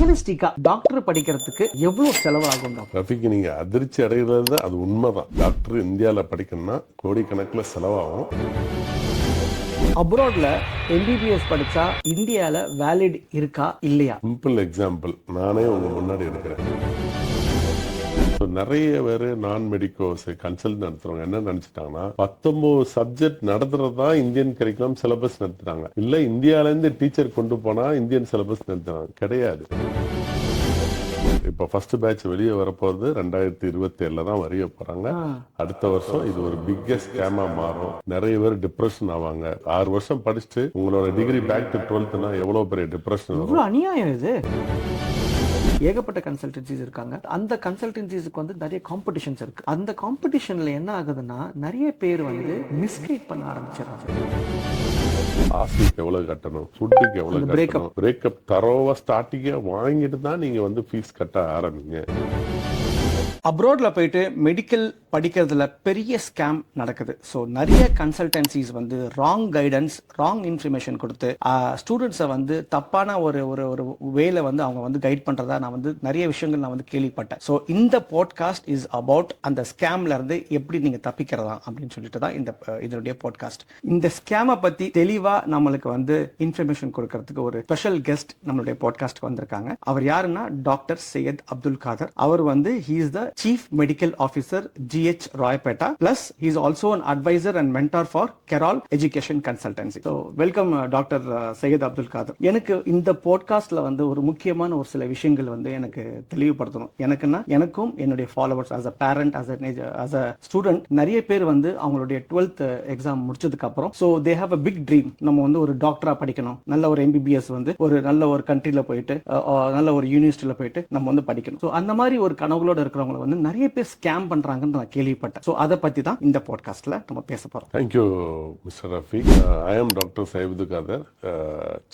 ரியலிஸ்டிக்கா doctor படிக்கிறதுக்கு எவ்வளவு செலவாகும் டாக்டர்? ரஃபிக்கு நீங்க அதிர்ச்சி அடைகிறது அது உண்மைதான். டாக்டர் இந்தியாவில் படிக்கணும்னா கோடிக்கணக்கில் செலவாகும். அப்ராட்ல எம்பிபிஎஸ் படிச்சா இந்தியால வேலிட் இருக்கா இல்லையா? சிம்பிள் எக்ஸாம்பிள் நானே உங்க முன்னாடி இருக்கிறேன். நிறைய பேர் நான் மெடிக்கோஸ் கன்சல்ட் நடத்துறவங்க என்ன நினைச்சிட்டாங்கன்னா 19 சப்ஜெக்ட் நடத்துறதா இந்தியன் கரிக்குலம் சிலபஸ் நடத்துறாங்க. இல்ல இந்தியால இருந்து டீச்சர் கொண்டு போனா இந்தியன் சிலபஸ் நடத்துறாங்க. கிடையாது. இப்ப ஃபர்ஸ்ட் பேட்ச் வெளியே வரப்போறது 2027 தான் வரைய போறாங்க. அடுத்த வருஷம் இது ஒரு பிக்கெஸ்ட் ஸ்கேமா மாறும். நிறைய பேர் டிப்ரெஷன் ஆவாங்க. 6 வருஷம் படிச்சுட்டு உங்களோட டிகிரி பேக் டு 12னா எவ்வளவு பெரிய டிப்ரெஷன் வரும். அநியாயம் இது. ஏகப்பட்ட கன்சல்டன்சிஸ் இருக்காங்க. அந்த கன்சல்டன்சிஸ்க்கு வந்து நிறைய காம்படிஷன்ஸ் இருக்கு. அந்த காம்படிஷன்ல என்ன ஆகுதுன்னா நிறைய பேர் வந்து மிஸ்கைட் பண்ண ஆரம்பிச்சிடறாங்க. ஹாஸ்டலுக்கு எவ்வளவு கட்டணும், ஃபுட்டுக்கு எவ்வளவு கட்டணும், பிரேக்கப் தரோவா ஸ்டார்டிங்கா வாங்கிட்டு தான் நீங்க வந்து ஃபீஸ் கட்ட ஆரம்பிங்க. அப்ராட்ல போயிட்டு மெடிக்கல் படிக்கிறதுல பெரிய ஸ்கேம் நடக்குது. ஸோ நிறைய கன்சல்டன்சிஸ் வந்து ராங் கைடன்ஸ், ராங் இன்ஃபர்மேஷன் கொடுத்து ஸ்டூடெண்ட்ஸை வந்து தப்பான ஒரு ஒரு ஒரு வேலை வந்து அவங்க வந்து கைட் பண்ணுறதா நான் வந்து நிறைய விஷயங்கள் நான் வந்து கேள்விப்பட்டேன். ஸோ இந்த பாட்காஸ்ட் இஸ் அபவுட் அந்த ஸ்கேம்ல இருந்து எப்படி நீங்கள் தப்பிக்கிறதா அப்படின்னு சொல்லிட்டு தான் இதனுடைய பாட்காஸ்ட். இந்த ஸ்கேமை பற்றி தெளிவாக நம்மளுக்கு வந்து இன்ஃபர்மேஷன் கொடுக்கறதுக்கு ஒரு ஸ்பெஷல் கெஸ்ட் நம்மளுடைய பாட்காஸ்ட்க்கு வந்திருக்காங்க. அவர் யாருன்னா டாக்டர் சையத் அப்துல் காதர். அவர் வந்து he is the Chief Medical Officer GH Roypeta, plus he is also an advisor and mentor for Carol Education Consultancy. So welcome Dr. Syed Abdul Kader. எனக்கு இந்த பாட்காஸ்ட்ல வந்து ஒரு முக்கியமான ஒரு சில விஷயங்கள் வந்து எனக்கு தெளிவுபடுத்தணும். எனக்கும் என்னுடைய followers as a parent, as a student நிறைய பேர் வந்து அவங்களுடைய 12th எக்ஸாம் முடிச்சதுக்கு அப்புறம் so they have a big dream. நம்ம வந்து ஒரு டாக்டரா படிக்கணும், நல்ல ஒரு MBBS வந்து ஒரு நல்ல ஒரு கண்ட்ரில போயிட்டு நல்ல ஒரு யூனிவர்சிட்டியில போயிட்டு நம்ம வந்து படிக்கணும். ஸோ அந்த மாதிரி ஒரு கனவுகளோட இருக்கிறவங்க வந்து நிறைய பேர் ஸ்கேம் பண்றாங்கன்னு நான் கேள்விப்பட்டேன். சோ அத பத்தி தான் இந்த பாட்காஸ்ட்ல நம்ம பேச போறோம். Thank you Mr. Rafi. I am Dr. Syed Abdul Kader,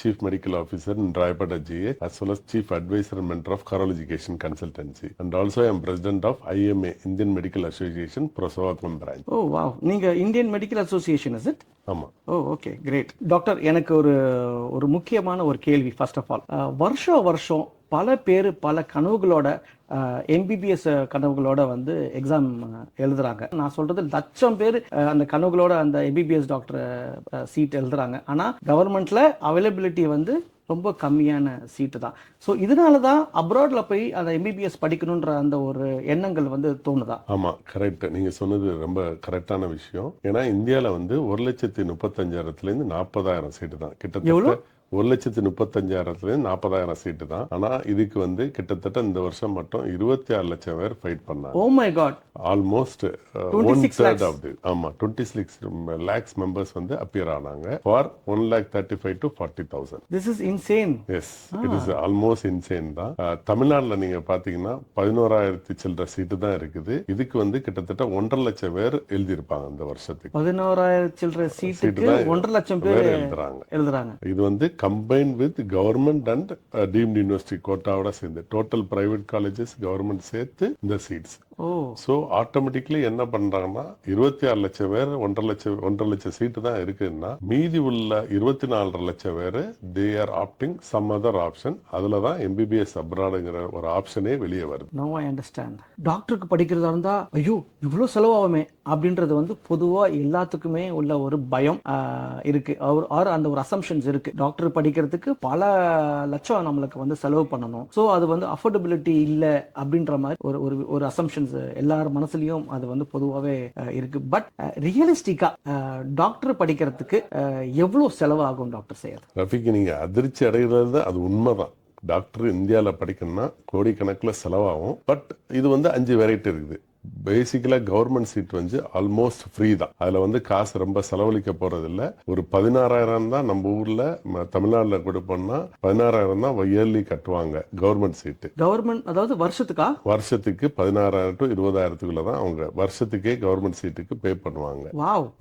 Chief Medical Officer in Roypeta GA as well as Chief Advisor and Mentor of Carol Education Consultancy, and also I am President of IMA, Indian Medical Association, Prosavatham branch. Oh wow, நீங்க Indian Medical Association is it? ஆமா. ஓ okay, great. Doctor, எனக்கு ஒரு முக்கியமான ஒரு கேள்வி. First of all, வருஷம் பல பேர் பல கனவுகளோட எம்பிபிஎஸ் கனவுகளோட வந்து எக்ஸாம் எழுதுறாங்க. நான் சொல்றது லட்சம் பேர் அந்த கனவுகளோட அந்த எம்பிபிஎஸ் டாக்டர் சீட் எழுதுறாங்க. ஆனா கவர்மெண்ட்ல அவைலபிலிட்டி வந்து ரொம்ப கம்மியான சீட்டு தான். ஸோ இதனால தான் அப்ராட்ல போய் அந்த எம்பிபிஎஸ் படிக்கணுன்ற அந்த ஒரு எண்ணங்கள் வந்து தோணுதா? ஆமா, கரெக்ட். நீங்க சொன்னது ரொம்ப கரெக்டான விஷயம். ஏன்னா இந்தியாவில் வந்து 1,35,000 40,000 சீட்டு தான். கிட்டத்தட்ட 1,35,000 40,000 சீட்டு தான். ஆனா இதுக்கு வந்து கிட்டத்தட்ட இந்த வருஷம் மட்டும் 26 லட்சம் பேர் ஃபைட் பண்ணாங்க. Oh my god. Almost 1/3 of the 26 lakhs members வந்து அப்பியர் ஆனாங்க for 1,35,000 to 40,000. This is insane. Yes, it is almost insane தான். தமிழ்நாட்டுல நீங்க பாத்தீங்கன்னா 11,000 சில்லற சீட்டு தான் இருக்குது. இதுக்கு வந்து கிட்டத்தட்ட 1.5 லட்சம் பேர் எழுதியிருப்பாங்க இந்த வருஷத்துக்கு. 11,000 சில்லற சீட்டுக்கு 1.5 லட்சம் பேர் எழுதுறாங்க. இது வந்து combined with government and deemed university கோட்டாவோட சேர்ந்து டோட்டல் பிரைவேட் காலேஜஸ் கவர்மெண்ட் சேர்த்து இந்த சீட்ஸ். ஸோ ஆட்டோமேட்டிக்லி என்ன பண்றாங்கன்னா 26 லட்சம் பேர் 1.5 லட்சம் சீட்டு தான் இருக்குன்னா மீதி உள்ள 24 லட்சம் பேர் they are opting some other option. அதுல தான் எம்பிபிஎஸ் அப்ராடுங்கிற ஒரு ஆப்ஷனே வெளியே வருது. No I understand. டாக்டருக்கு படிக்கிறதா இருந்தா ஐயோ இவ்வளோ செலவாகுமே அப்படின்றது வந்து பொதுவா எல்லாத்துக்குமே உள்ள ஒரு பயம் இருக்கு. அந்த ஒரு அசம்ஷன்ஸ் இருக்கு. டாக்டர் படிக்கிறதுக்கு பல லட்சம் நம்மளுக்கு வந்து செலவு பண்ணணும். ஸோ அது வந்து அஃபோர்டபிலிட்டி இல்லை அப்படின்ற மாதிரி ஒரு அசம்ஷன்ஸ் எல்லார் மனசுலயும் அது வந்து பொதுவாகவே இருக்கு. பட் ரியலிஸ்டிக்கா டாக்டர் படிக்கிறதுக்கு எவ்வளவு செலவாகும் டாக்டர் சையத்? ரஃபிக்கு நீங்க அதிர்ச்சி அடைகிறது அது உண்மைதான். டாக்டர் இந்தியாவில் படிக்கணும்னா கோடிக்கணக்கில் செலவாகும். பட் இது வந்து 5 வெரைட்டி இருக்குது. பேசிக்கலா கவர்மெண்ட் சீட் வந்து ஆல்மோஸ்ட் ஃப்ரீ தான். அதுல வந்து காசு ரொம்ப செலவழிக்க போறது இல்ல. ஒரு 16,000 தான் நம்ம ஊர்ல தமிழ்நாடுல கொடுப்போம்னா 16,000 தான் இயர்லி கட்டுவாங்க கவர்மெண்ட் சீட்டு. கவர்மெண்ட் அதாவது வருஷத்துக்கு 16,000 to 20,000 தான் அவங்க வருஷத்துக்கே கவர்மெண்ட் சீட்டுக்கு பே பண்ணுவாங்க.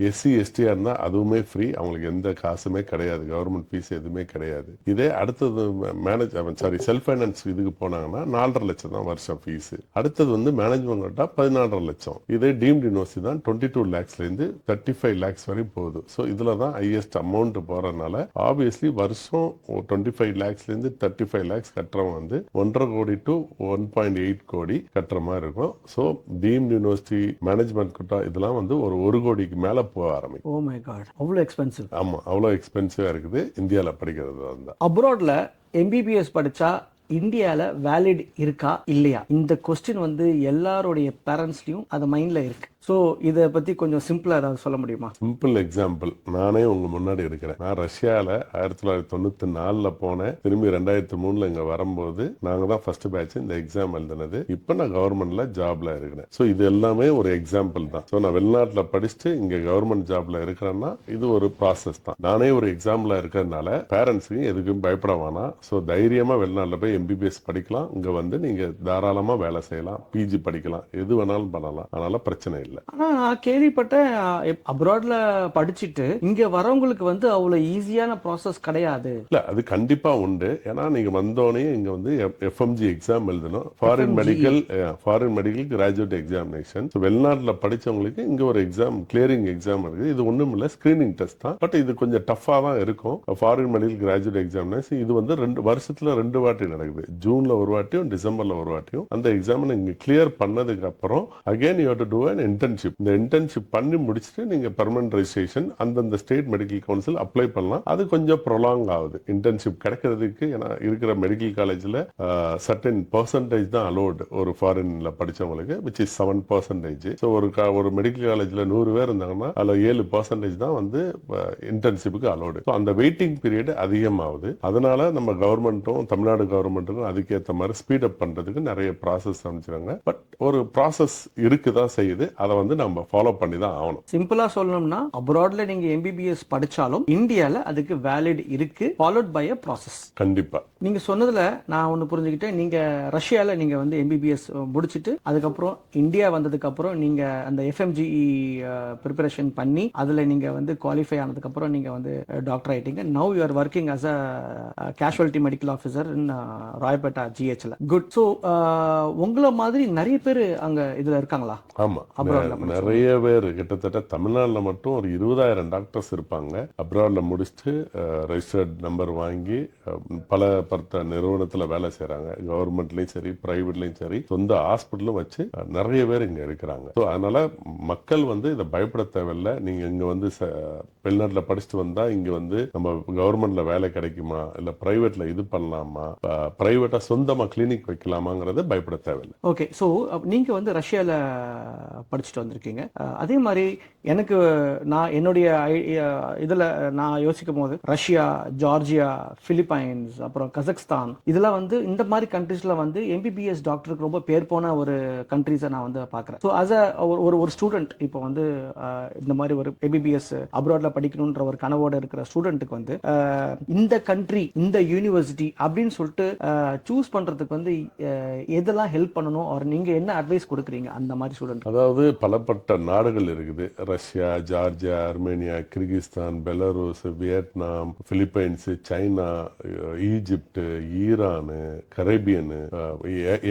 எஸ்சி எஸ்டி இருந்தா அதுவுமே ஃப்ரீ. அவங்களுக்கு எந்த காசுமே கிடையாது. கவர்மெண்ட் ஃபீஸ் எதுவுமே கிடையாது. இதே அடுத்தது செல்ஃப் ஃபைனான்ஸ் இதுக்கு போனாங்கன்னா 4.5 லட்சம் தான் வருஷம் ஃபீஸ். அடுத்தது வந்து மேனேஜ்மெண்ட் 15 14.5 லட்சம். இதே டீம்டு யூனிவர்சிட்டி தான் 22 lakhsல இருந்து 35 lakhs வரை போகுது. ஸோ இதுல தான் ஹையஸ்ட் அமௌண்ட் போறதுனால ஆப்வியஸ்லி வருஷம் 25 lakhsல இருந்து 35 lakhs கட்டுறவங்க வந்து 1.5 கோடி to 1.8 கோடி கட்டுற மாதிரி இருக்கும். So deemed university management quota இதெல்லாம் வந்து ஒரு 1 கோடிக்கு மேல போக ஆரம்பிக்கும். ஓ மை காட், அவ்வளோ எக்ஸ்பென்சிவ். ஆமா, அவ்வளோ எக்ஸ்பென்சிவா இருக்குது இந்தியாவில் படிக்கிறது வந்து. அப்ராட்ல எம்பிபிஎஸ் படிச்சா இந்தியால வேலிட் இருக்கா இல்லையா, இந்த கொஸ்டின் வந்து எல்லாருடைய பேரண்ட்ஸ்லயும் அது மைண்ட்ல இருக்கு. ஸோ இதை பத்தி கொஞ்சம் சிம்பிளா ஏதாவது சொல்ல முடியுமா? சிம்பிள் எக்ஸாம்பிள், நானே உங்க முன்னாடி இருக்கிறேன். நான் ரஷ்யால 1994 போனேன். திரும்பி 2003 இங்க வரும்போது நாங்க தான் ஃபர்ஸ்ட் பேட்ச் இந்த எக்ஸாம் எழுதினது. இப்போ நான் கவர்மெண்ட்ல ஜாப்ல இருக்கிறேன். ஸோ இது எல்லாமே ஒரு எக்ஸாம்பிள் தான். ஸோ நான் வெளிநாட்டுல படிச்சுட்டு இங்க கவர்மெண்ட் ஜாப்ல இருக்கிறேன்னா இது ஒரு ப்ராசஸ் தான். நானே ஒரு எக்ஸாம்பிளா இருக்கிறதுனால பேரண்ட்ஸுக்கு எதுக்கும் பயப்பட வேணாம். ஸோ தைரியமா வெளிநாட்டுல போய் எம்பிபிஎஸ் படிக்கலாம். இங்க வந்து நீங்க தாராளமா வேலை செய்யலாம், பிஜி படிக்கலாம், எது வேணாலும் பண்ணலாம். அதனால பிரச்சனை இல்லை. ஆனா நான் கேள்விப்பட்டேன் அப்ராட்ல படிச்சுட்டு இங்க வரவங்களுக்கு வந்து அவ்வளவு ஈஸியான ப்ராசஸ் கிடையாது. இல்ல, அது கண்டிப்பா உண்டு. ஏன்னா நீங்க வந்தோடனே இங்க வந்து எஃப்எம்ஜி எக்ஸாம் எழுதணும். Foreign medical graduate examination. வெளிநாட்டுல படிச்சவங்களுக்கு இங்க ஒரு எக்ஸாம், கிளியரிங் எக்ஸாம் இருக்குது. இது ஒண்ணும் இல்ல, ஸ்கிரீனிங் டெஸ்ட் தான். பட் இது கொஞ்சம் டஃபா தான் இருக்கும். ஃபாரின் மெடிக்கல் கிராஜுவேட் எக்ஸாமினேஷன் இது வந்து 2 வருஷத்துல 2 வாட்டி நடக்குது. ஜூன்ல ஒரு வாட்டியும் டிசம்பர்ல ஒரு வாட்டியும். அந்த எக்ஸாம் நீங்க கிளியர் பண்ணதுக்கு அப்புறம் again you have to to an internship. இந்த இன்டர்ன்ஷிப் பண்ணி முடிச்சுட்டு நீங்க பெர்மனன்ட் ரெஜிஸ்ட்ரேஷன் அந்தந்த ஸ்டேட் மெடிக்கல் கவுன்சில் அப்ளை பண்ணலாம். அது கொஞ்சம் ப்ரொலாங் ஆகுது இன்டர்ன்ஷிப் கிடைக்கிறதுக்கு. ஏன்னா இருக்கிற மெடிக்கல் காலேஜ்ல சர்டன் பெர்சன்டேஜ் தான் அலோடு ஒரு ஃபாரின்ல படிச்சவங்களுக்கு, விச் இஸ் 7%. ஸோ ஒரு மெடிக்கல் காலேஜ்ல 100 பேர் இருந்தாங்கன்னா அதுல 7% தான் வந்து இன்டர்ன்ஷிப்புக்கு அலோடு. ஸோ அந்த வெயிட்டிங் பீரியட் அதிகமாகுது. அதனால நம்ம கவர்மெண்ட்டும் தமிழ்நாடு கவர்மெண்ட்டுக்கும் அதுக்கேற்ற மாதிரி ஸ்பீட் அப் பண்றதுக்கு நிறைய ப்ராசஸ் அமைச்சிருக்காங்க. பட் ஒரு ப்ராசஸ் இருக்குதான் செய்யுது. அதை வந்து நம்ம ஃபாலோ பண்ணி தான் ஆகணும். சிம்பிளா சொல்லணும்னா அப்ராட்ல நீங்க எம்பிபிஎஸ் படிச்சாலும் இந்தியால அதுக்கு வேலிட் இருக்கு, ஃபாலோட் பை a process. கண்டிப்பா. நீங்க சொன்னதுல நான் ஒன்னு புரிஞ்சுக்கிட்டேன். நீங்க ரஷ்யால நீங்க வந்து எம்பிபிஎஸ் முடிச்சிட்டு அதுக்கப்புறம் இந்தியா வந்ததுக்கு அப்புறம் நீங்க அந்த எஃப்எம்ஜிஇ ப்ரிப்பரேஷன் பண்ணி அதுல நீங்க வந்து குவாலிஃபை ஆனதுக்கு அப்புறம் நீங்க வந்து டாக்டர் ஆயிட்டீங்க. Now you are working as a casualty medical officer in Royapettah ஜிஹெச்ல. குட். ஸோ உங்களை மாதிரி நிறைய பேர் அங்க இதுல இருக்காங்களா? ஆமா, நிறைய பேர். கிட்டத்தட்ட தமிழ்நாடுல மட்டும் ஒரு 20,000 டாக்டர்ஸ் இருப்பாங்க. அப்ராட்ல முடிச்சுட்டு ரெஜிஸ்டர்ட் நம்பர் வாங்கி பல நிறுவனத்துல வேலை செய்யறாங்க. கவர்மெண்ட்லயும் சரி, பிரைவேட்லயும் சரி, சொந்த ஹாஸ்பிட்டலும் வச்சு நிறைய பேர் இங்க இருக்கிறாங்க. ஸோ அதனால மக்கள் வந்து இதை பயப்பட தேவையில்லை. நீங்க இங்க வந்து வெளிநாட்டுல படிச்சுட்டு வந்தா இங்க வந்து நம்ம கவர்மெண்ட்ல வேலை கிடைக்குமா, இல்ல பிரைவேட்ல இது பண்ணலாமா, பிரைவேட்டா சொந்தமா கிளினிக் வைக்கலாமாங்கிறத பயப்பட தேவையில்லை. ஓகே. ஸோ நீங்க வந்து ரஷ்யால படிச்சுட்டு வந்திருக்கீங்க. அதே மாதிரி எனக்கு நான் என்னுடைய இதுல நான் யோசிக்கும் போது ரஷ்யா, ஜார்ஜியா, பிலிப்பைன்ஸ், அப்புறம் கசக்ஸ்தான், இதெல்லாம் வந்து இந்த மாதிரி கண்ட்ரீஸ்ல வந்து எம்பிபிஎஸ் டாக்டருக்கு ரொம்ப பேர் போன ஒரு கண்ட்ரீஸை நான் வந்து பாக்குறேன். ஸோ அஸ் ஒரு ஸ்டூடெண்ட் இப்போ வந்து இந்த மாதிரி ஒரு எம்பிபிஎஸ் அப்ராட்ல படிக்கணும்ன்ற ஒரு கனவோட இருக்கிற ஸ்டூடெண்ட்டுக்கு வந்து இந்த கண்ட்ரி, இந்த யூனிவர்சிட்டி அப்படின்னு சொல்லிட்டு சூஸ் பண்றதுக்கு வந்து எதெல்லாம் ஹெல்ப் பண்ணணும், or நீங்க என்ன அட்வைஸ் கொடுக்குறீங்க அந்த மாதிரி ஸ்டூடெண்ட்? அதாவது பலப்பட்ட நாடுகள் இருக்குது. Russia, Georgia, Armenia, Kyrgyzstan, Belarus, Vietnam, Philippines, China, Egypt, Iran, Caribbean,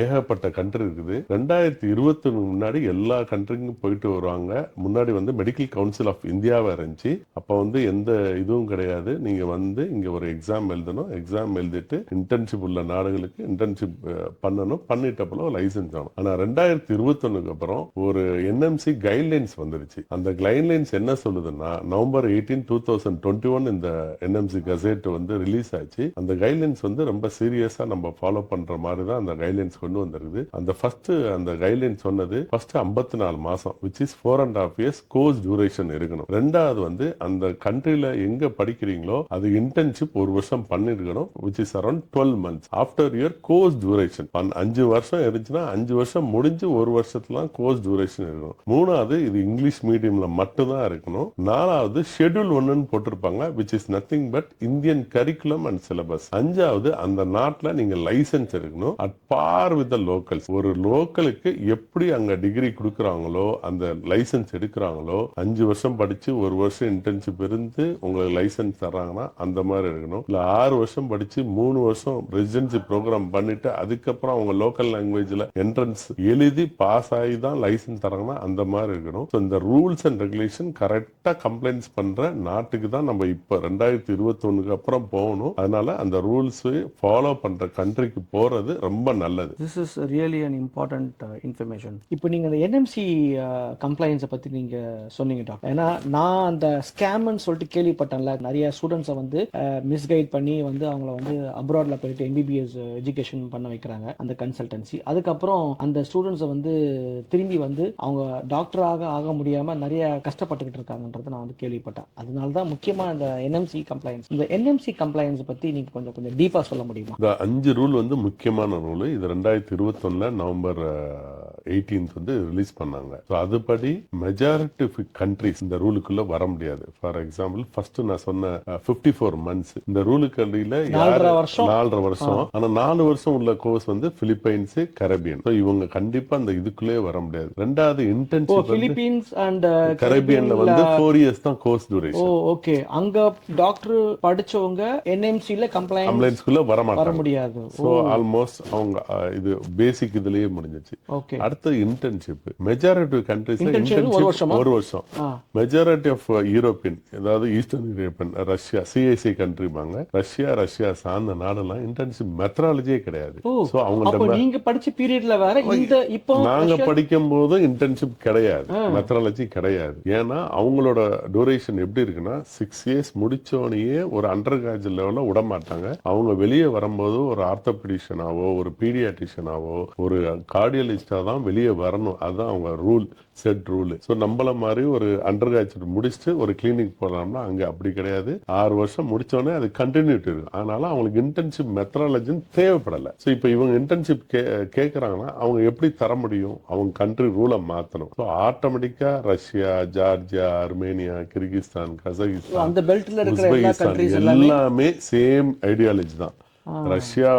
ஏகப்பட்ட கண்ட்ரி இருக்குது. 2020 முன்னாடி எல்லா கண்ட்ரிக்கும் போயிட்டு வருவாங்க. முன்னாடி வந்து மெடிக்கல் கவுன்சில் ஆஃப் இந்தியாவா இருந்துச்சு. அப்ப வந்து எந்த இதுவும் கிடையாது. நீங்க வந்து இங்க ஒரு எக்ஸாம் எழுதணும், எக்ஸாம் எழுதிட்டு இன்டர்ன்ஷிப் உள்ள நாடுகளுக்கு இன்டர்ன்ஷிப் பண்ணணும், பண்ணிட்ட போல லைசன்ஸ் ஆகணும். ஆனா 2021 அப்புறம் ஒரு என்எம்சி கைட்லைன்ஸ் வந்துருச்சு. அந்த கைட்லைன்ஸ் என்ன சொல்லுதுன்னா, நவம்பர் 18, 2021 இந்த என்எம்சி கசெட் வந்து ரிலீஸ் ஆச்சு. அந்த கைட்லைன்ஸ் வந்து ரொம்ப சீரியஸா நம்ம ஃபாலோ பண்ற மாதிரி தான் அந்த கைட்லைன்ஸ் கொண்டு வந்திருக்குது. அந்த ஃபர்ஸ்ட் அந்த கைட்லைன்ஸ் சொன்னது ஃபர்ஸ்ட் 54 மாசம், which is 4.5 years course duration இருக்கணும். ரெண்டாவது வந்து அந்த கண்ட்ரில எங்க படிக்கிறீங்களோ அது இன்டர்ன்ஷிப் 1 வருஷம் பண்ணிருக்கணும், which is around 12 months after your course duration. 5 வருஷம் இருந்துச்சுன்னா 5 வருஷம் முடிஞ்சு 1 வருஷத்துல கோர்ஸ் டியூரேஷன் இருக்கும். இருக்கணும். மூணாவது இது இங்கிலீஷ் மீடியம்ல மட்டும்தான் இருக்கணும். நாலாவது ஷெட்யூல் 1 போட்டிருப்பாங்க, which is nothing but Indian curriculum and syllabus. அஞ்சாவது அந்த நாட்டுல நீங்க லைசன்ஸ் எடுக்கணும் at par with the locals. ஒரு லோக்கலுக்கு எப்படி அங்க டிகிரி கொடுக்கறாங்களோ அந்த லைசன்ஸ் எடுக்கிறாங்களோ 5 வருஷம் படிச்சு 1 வருஷம் இன்டர்ன்ஷிப் இருந்து உங்களுக்கு லைசன்ஸ் தர்றாங்கன்னா அந்த மாதிரி இருக்கணும். இல்ல 6 வருஷம் படிச்சு 3 வருஷம் ரெசிடென்சி ப்ரோக்ராம் பண்ணிட்டு அதுக்கப்புறம் அவங்க லோக்கல் லாங்குவேஜ்ல என்ட்ரன்ஸ் எழுதி பாஸ் ஆகி தான் லைசன்ஸ் தராங்கன்னா அந்த மாதிரி இருக்கணும். இந்த ரூல்ஸ் அண்ட் ரெகுலேஷன் கரெக்டா கம்ப்ளைண்ட்ஸ் பண்ற நாட்டுக்கு தான் நம்ம இப்ப 2021 அப்புறம் போகணும். அதனால அந்த ரூல்ஸ் ஃபாலோ பண்ற கண்ட்ரிக்கு போறது ரொம்ப நல்லது. This is really an important information. இப்போ நீங்க அந்த என்எம்சி கம்ப்ளைன்ஸை பத்தி நீங்க சொன்னீங்க டாக்டர். ஏன்னா நான் அந்த ஸ்கேம்னு சொல்லிட்டு கேள்விப்பட்டேன்ல, நிறைய ஸ்டூடெண்ட்ஸை வந்து மிஸ்கைட் பண்ணி வந்து அவங்கள வந்து அப்ராட்ல போயிட்டு எம்பிபிஎஸ் எஜுகேஷன் பண்ண வைக்கிறாங்க அந்த கன்சல்டன்சி. அதுக்கப்புறம் அந்த ஸ்டூடெண்ட்ஸை வந்து திரும்பி வந்து அவங்க டாக்டராக ஆக முடியாம நிறைய கஷ்டப்பட்டுக்கிட்டு இருக்காங்கன்றதை நான் வந்து கேள்விப்பட்டேன். அதனால தான் முக்கியமா இந்த என்எம்சி கம்ப்ளைன்ஸ், இந்த என்எம்சி கம்ப்ளைன்ஸ் பத்தி நீங்க கொஞ்சம் டீப்பா சொல்ல முடியுமா? இந்த 5 ரூல் வந்து முக்கியமான ரூல். இது 2021 நவம்பர் 18 வந்து ரிலீஸ் பண்ணாங்க. அதுபடி மெஜாரிட்டி ஆஃப் கண்ட்ரிஸ் இந்த ரூலுக்குள்ள வர முடியாது. ஃபார் எக்ஸாம்பிள் ஃபர்ஸ்ட் நான் சொன்ன 54 மந்த்ஸ் இந்த ரூலுக்கு அடியில 4.5 வருஷம். ஆனா 4 வருஷம் உள்ள கோர்ஸ் வந்து பிலிப்பைன்ஸ், கரேபியன். இவங்க கண்டிப்பா அந்த இதுக்குள்ளே வர முடியாது. ரெண்டாவது இன்டர்ன்ஷிப் பிலிப்பீன்ஸ் அண்ட் கரேபியன்ல வந்து 4 இயர்ஸ் தான் கோர்ஸ் டியூரேஷன். ஓகே, அங்க டாக்டர் படிச்சவங்க என்எம்சில கம்ப்ளைண்ட்ஸ்க்குள்ள வர முடியாது. சோ ஆல்மோஸ்ட் அவங்க இது பேசிக் இதுலயே முடிஞ்சிச்சு. அடுத்து இன்டர்ன்ஷிப். மெஜாரிட்டி கண்ட்ரிஸ்ல இன்டர்ன்ஷிப் 1 வருஷம். மெஜாரிட்டி ஆஃப் யூரோப்பியன், அதாவது ஈஸ்டர்ன் யூரோப்பியன், ரஷ்யா, சிஐசி கண்ட்ரிபாங்க, ரஷ்யா சார்ந்த நாடெல்லாம் இன்டர்ன்ஷிப் மெத்தடாலஜியே கிடையாது. சோ அவங்க நீங்க படிச்ச பீரியட்ல வேற, இந்த இப்போ நாங்க படிக்கும் போது இன்டர்ன்ஷிப் கிடையாது, மெத்தடாலஜி கிடையாது. ஏன்னா அவங்களோட டியூரேஷன் எப்படி இருக்குன்னா 6 இயர்ஸ் முடிச்சோடனே ஒரு அண்டர் கிராஜுவேட் லெவல்ல விட மாட்டாங்க. அவங்க வெளியே வரும்போது ஒரு ஆர்த்தோபெடிஷனாவோ ஒரு பீடியாட்ரிஷனாவோ ஒரு கார்டியாலஜிஸ்டா தான் வெளியே வரணும். அதுதான் அவங்க ரூல், செட் ரூல். சோ நம்மள மாதிரி ஒரு அண்டர் கிராஜுவேட் முடிச்சுட்டு ஒரு கிளினிக் போறோம்னா அங்க அப்படி கிடையாது. 6 வருஷம் முடிச்சோடனே அது கண்டினியூட்டி இருக்கு. அதனால அவங்களுக்கு இன்டர்ன்ஷிப் மெத்தடாலஜி தேவைப்படல. சோ இப்போ இவங்க இன்டர்ன்ஷிப் கேக்குறாங்கன்னா அவங்க எப்படி தர முடியும்? அவங்க கண்ட்ரி ரூலை மாத்தணும். சோ ஆட்டோமேட்டிக்கா Russia, Georgia, Armenia, Kyrgyzstan, Kazakhstan, அந்த பெல்ட்ல இருக்கிற எல்லா கண்ட்ரீஸ் எல்லாமே சேம் ஐடியாலஜி தான். ரஷ்யா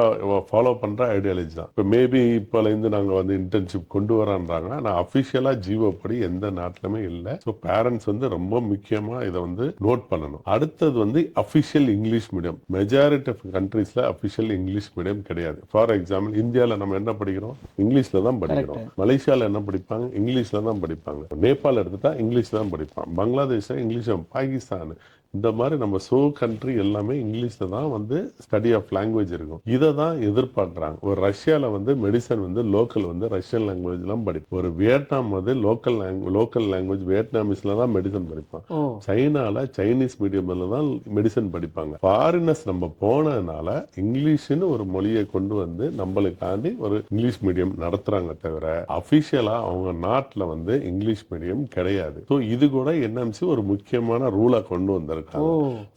ஃபாலோ பண்ற ஐடியாலஜி தான். இப்போ மேபி இப்பல இருந்து நாங்க வந்து இன்டர்ன்ஷிப் கொண்டு வரான்றாங்க. நான் அபிஷியலா ஜிஓ படி எந்த நாட்டிலுமே இல்லை. ஸோ பேரண்ட்ஸ் வந்து ரொம்ப முக்கியமா இதை வந்து நோட் பண்ணணும். அடுத்தது வந்து official English medium. Majority of கண்ட்ரீஸ்ல அபிஷியல் இங்கிலீஷ் மீடியம் கிடையாது. ஃபார் எக்ஸாம்பிள் இந்தியாவில் நம்ம என்ன படிக்கிறோம்? இங்கிலீஷ்ல தான் படிக்கிறோம். மலேசியாவில் என்ன படிப்பாங்க? இங்கிலீஷ்ல தான் படிப்பாங்க. நேபாள் எடுத்துட்டா இங்கிலீஷ்ல தான் படிப்பாங்க. பங்களாதேஷ் இங்கிலீஷ், பாகிஸ்தான் இந்த மாதிரி நம்ம கண்ட்ரி எல்லாமே இங்கிலீஷ்ல தான் வந்து ஸ்டடி ஆஃப் லாங்குவேஜ் இருக்கும். இதை தான் எதிர்பார்க்கறாங்க. ஒரு ரஷ்யால வந்து மெடிசன் வந்து லோக்கல் வந்து ரஷ்யன் லாங்குவேஜ் எல்லாம் படிப்போம். ஒரு வியட்நாம் வந்து லோக்கல் லாங்குவேஜ் வியட்நாமிஸ்ல தான் மெடிசன் படிப்பாங்க. சைனால சைனீஸ் மீடியம்ல தான் மெடிசன் படிப்பாங்க. ஃபாரினர்ஸ் நம்ம போனதுனால இங்கிலீஷ்னு ஒரு மொழியை கொண்டு வந்து நம்மளுக்காண்டி ஒரு இங்கிலீஷ் மீடியம் நடத்துறாங்க. தவிர அபிஷியலா அவங்க நாட்டுல வந்து இங்கிலீஷ் மீடியம் கிடையாது. ஸோ இது கூட என்எம்சி ஒரு முக்கியமான ரூலா கொண்டு வந்தாரு.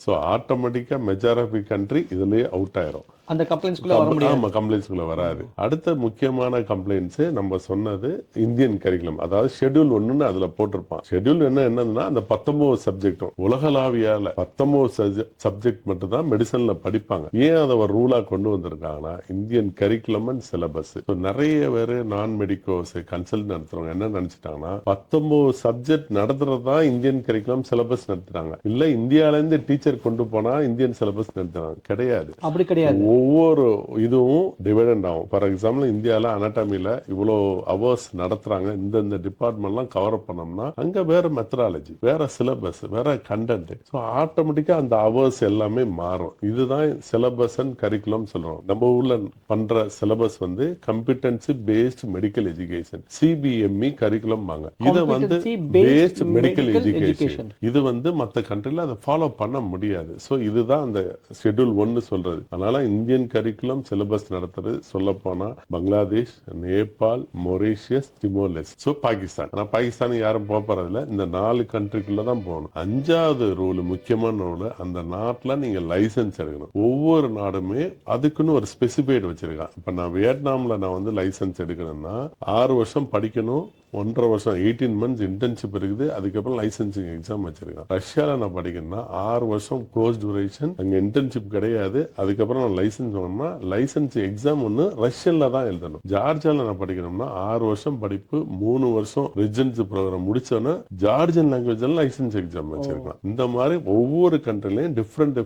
சோ ஆட்டோமேட்டிக்கா மெஜாரிட்டி கண்ட்ரி இதுலயே அவுட் ஆயிரும். அந்த கம்ப்ளைண்ட்ஸ்க்குள்ள வர முடியாது. ஆமா, கம்ப்ளைண்ட்ஸ்க்குள்ள வராது. அடுத்த முக்கியமான கம்ப்ளைண்ட்ஸ் நம்ம சொன்னது இந்தியன் கரிக்குலம், அதாவது ஷெட்யூல் 1 அதுல போட்டிருப்பான். ஷெட்யூல் என்னன்னா அந்த 19 சப்ஜெக்டும் உலகளாவியால 19 சப்ஜெக்ட் மட்டும் தான் மெடிசன்ல படிப்பாங்க. ஏன் அதை ஒரு ரூலா கொண்டு வந்திருக்காங்கன்னா இந்தியன் கரிக்குலம் அண்ட் சிலபஸ். நிறைய பேர் நான் மெடிக்கோஸ் கன்சல்ட் நடத்துறவங்க என்ன நினைச்சிட்டாங்கன்னா 19 சப்ஜெக்ட் நடத்துறதா இந்தியன் கரிக்குலம் சிலபஸ் நடத்துறாங்க. இல்ல இந்தியால இருந்து டீச்சர் கொண்டு போனா இந்தியன் சிலபஸ் நடத்துறாங்க. கிடையாது, அப்படி கிடையாது. ஒவ்வொரு இதுவும் டிவைடண்ட் ஆகும். ஃபார் எக்ஸாம்பிள் இந்தியால அனாட்டமில இவ்வளோ அவர்ஸ் நடத்துறாங்க, இந்த டிபார்ட்மெண்ட்லாம் கவர் பண்ணோம்னா அங்க வேற மெத்தடாலஜி, வேற சிலபஸ், வேற கண்டென்ட். ஸோ ஆட்டோமேட்டிக்கா அந்த அவர்ஸ் எல்லாமே மாறும். இதுதான் சிலபஸ் அண்ட் கரிக்குலம் சொல்றோம். நம்ம ஊர்ல பண்ற சிலபஸ் வந்து கம்பிட்டன்சி பேஸ்ட் மெடிக்கல் எஜுகேஷன், சிபிஎம்இ கரிக்குலம் வாங்க. இதை வந்து பேஸ்ட் மெடிக்கல் எஜுகேஷன். இது வந்து மற்ற கண்ட்ரில அதை ஃபாலோ பண்ண முடியாது. ஸோ இதுதான் அந்த ஷெட்யூல் 1 சொல்றது. அதனால இந்தியன் கரிக்குலம் சிலபஸ் நடத்துறது சொல்ல போனா Bangladesh, Nepal, Mauritius, Timor lest, Pakistan. ஆனா பாகிஸ்தான் யாரும் போறதில்ல. இந்த 4 கண்ட்ரிக்குள்ள தான் போகணும். 5வது ரூல், முக்கியமான ரூல், அந்த நாட்டுல நீங்க லைசன்ஸ் எடுக்கணும். ஒவ்வொரு நாடுமே அதுக்குன்னு ஒரு ஸ்பெசிஃபைடு வச்சிருக்கான். இப்ப நான் வியட்நாம்ல நான் வந்து லைசன்ஸ் எடுக்கணும்னா 6 வருஷம் படிக்கணும், 1.5 வருஷம் 18 months இன்டர்ன்ஷிப் இருக்குது. அதுக்கப்புறம் லைசன்சிங் எக்ஸாம் வச்சிருக்கான். ரஷ்யால நான் படிக்கணும்னா 6 வருஷம் கோர்ஸ் டியூரேஷன், அங்க இன்டர்ன்ஷிப் கிடையாது. அதுக்கப்புறம் நான் லைசன்ஸ் வாங்கணும்னா லைசன்ஸ் எக்ஸாம் ஒன்று ரஷ்யன்ல தான் எழுதணும். ஜார்ஜியால நான் படிக்கணும்னா 6 வருஷம் படிப்பு, 3 வருஷம் ரெசிடென்சி ப்ரோக்ராம் முடிச்சோன்னா ஜார்ஜியன் லாங்குவேஜ்ல லைசன்ஸ் எக்ஸாம் வச்சிருக்கலாம். இந்த மாதிரி ஒவ்வொரு கண்ட்ரிலையும் டிஃப்ரெண்ட்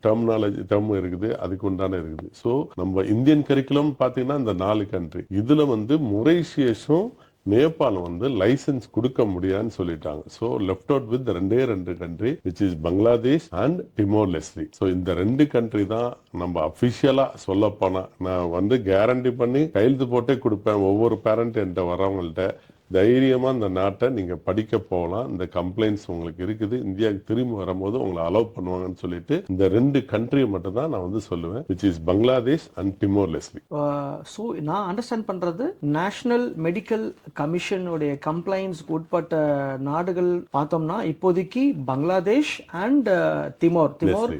டெர்மினாலஜி டேர்ம் இருக்குது, அதுக்கு உண்டான இருக்குது. ஸோ நம்ம இந்தியன் கரிக்குலம் பார்த்தீங்கன்னா இந்த 4 கண்ட்ரி, இதுல வந்து மொரீஷியஸும் நேபாளம் வந்து லைசன்ஸ் கொடுக்க முடியாதுன்னு சொல்லிட்டாங்க. So left out with 2 country which is Bangladesh and டிமோர் Leslie. So இந்த 2 கண்ட்ரி தான் நம்ம அபிஷியலா சொல்ல போனா நான் வந்து கேரண்டி பண்ணி கையெழுத்து போட்டே கொடுப்பேன் ஒவ்வொரு பேரண்ட் என்கிட்ட வரவங்கள்ட்ட. தைரியமா இந்த நாட்டை நீங்க படிக்க போகலாம். இந்த கம்ப்ளைண்ட்ஸ் உங்களுக்கு இருக்குது, இந்தியாவுக்கு திரும்பி வரும்போது உங்களை அலோவ் பண்ணுவாங்கன்னு சொல்லிட்டு இந்த 2 கண்ட்ரியை மட்டும் தான் நான் வந்து சொல்லுவேன், which is Bangladesh and டிமோர் Leslie. So நான் அண்டர்ஸ்டாண்ட் பண்றது நேஷனல் மெடிக்கல் கமிஷனுடைய கம்ப்ளைண்ட்ஸ் உட்பட்ட நாடுகள் பார்த்தோம்னா இப்போதைக்கு பங்களாதேஷ் அண்ட் திமோர்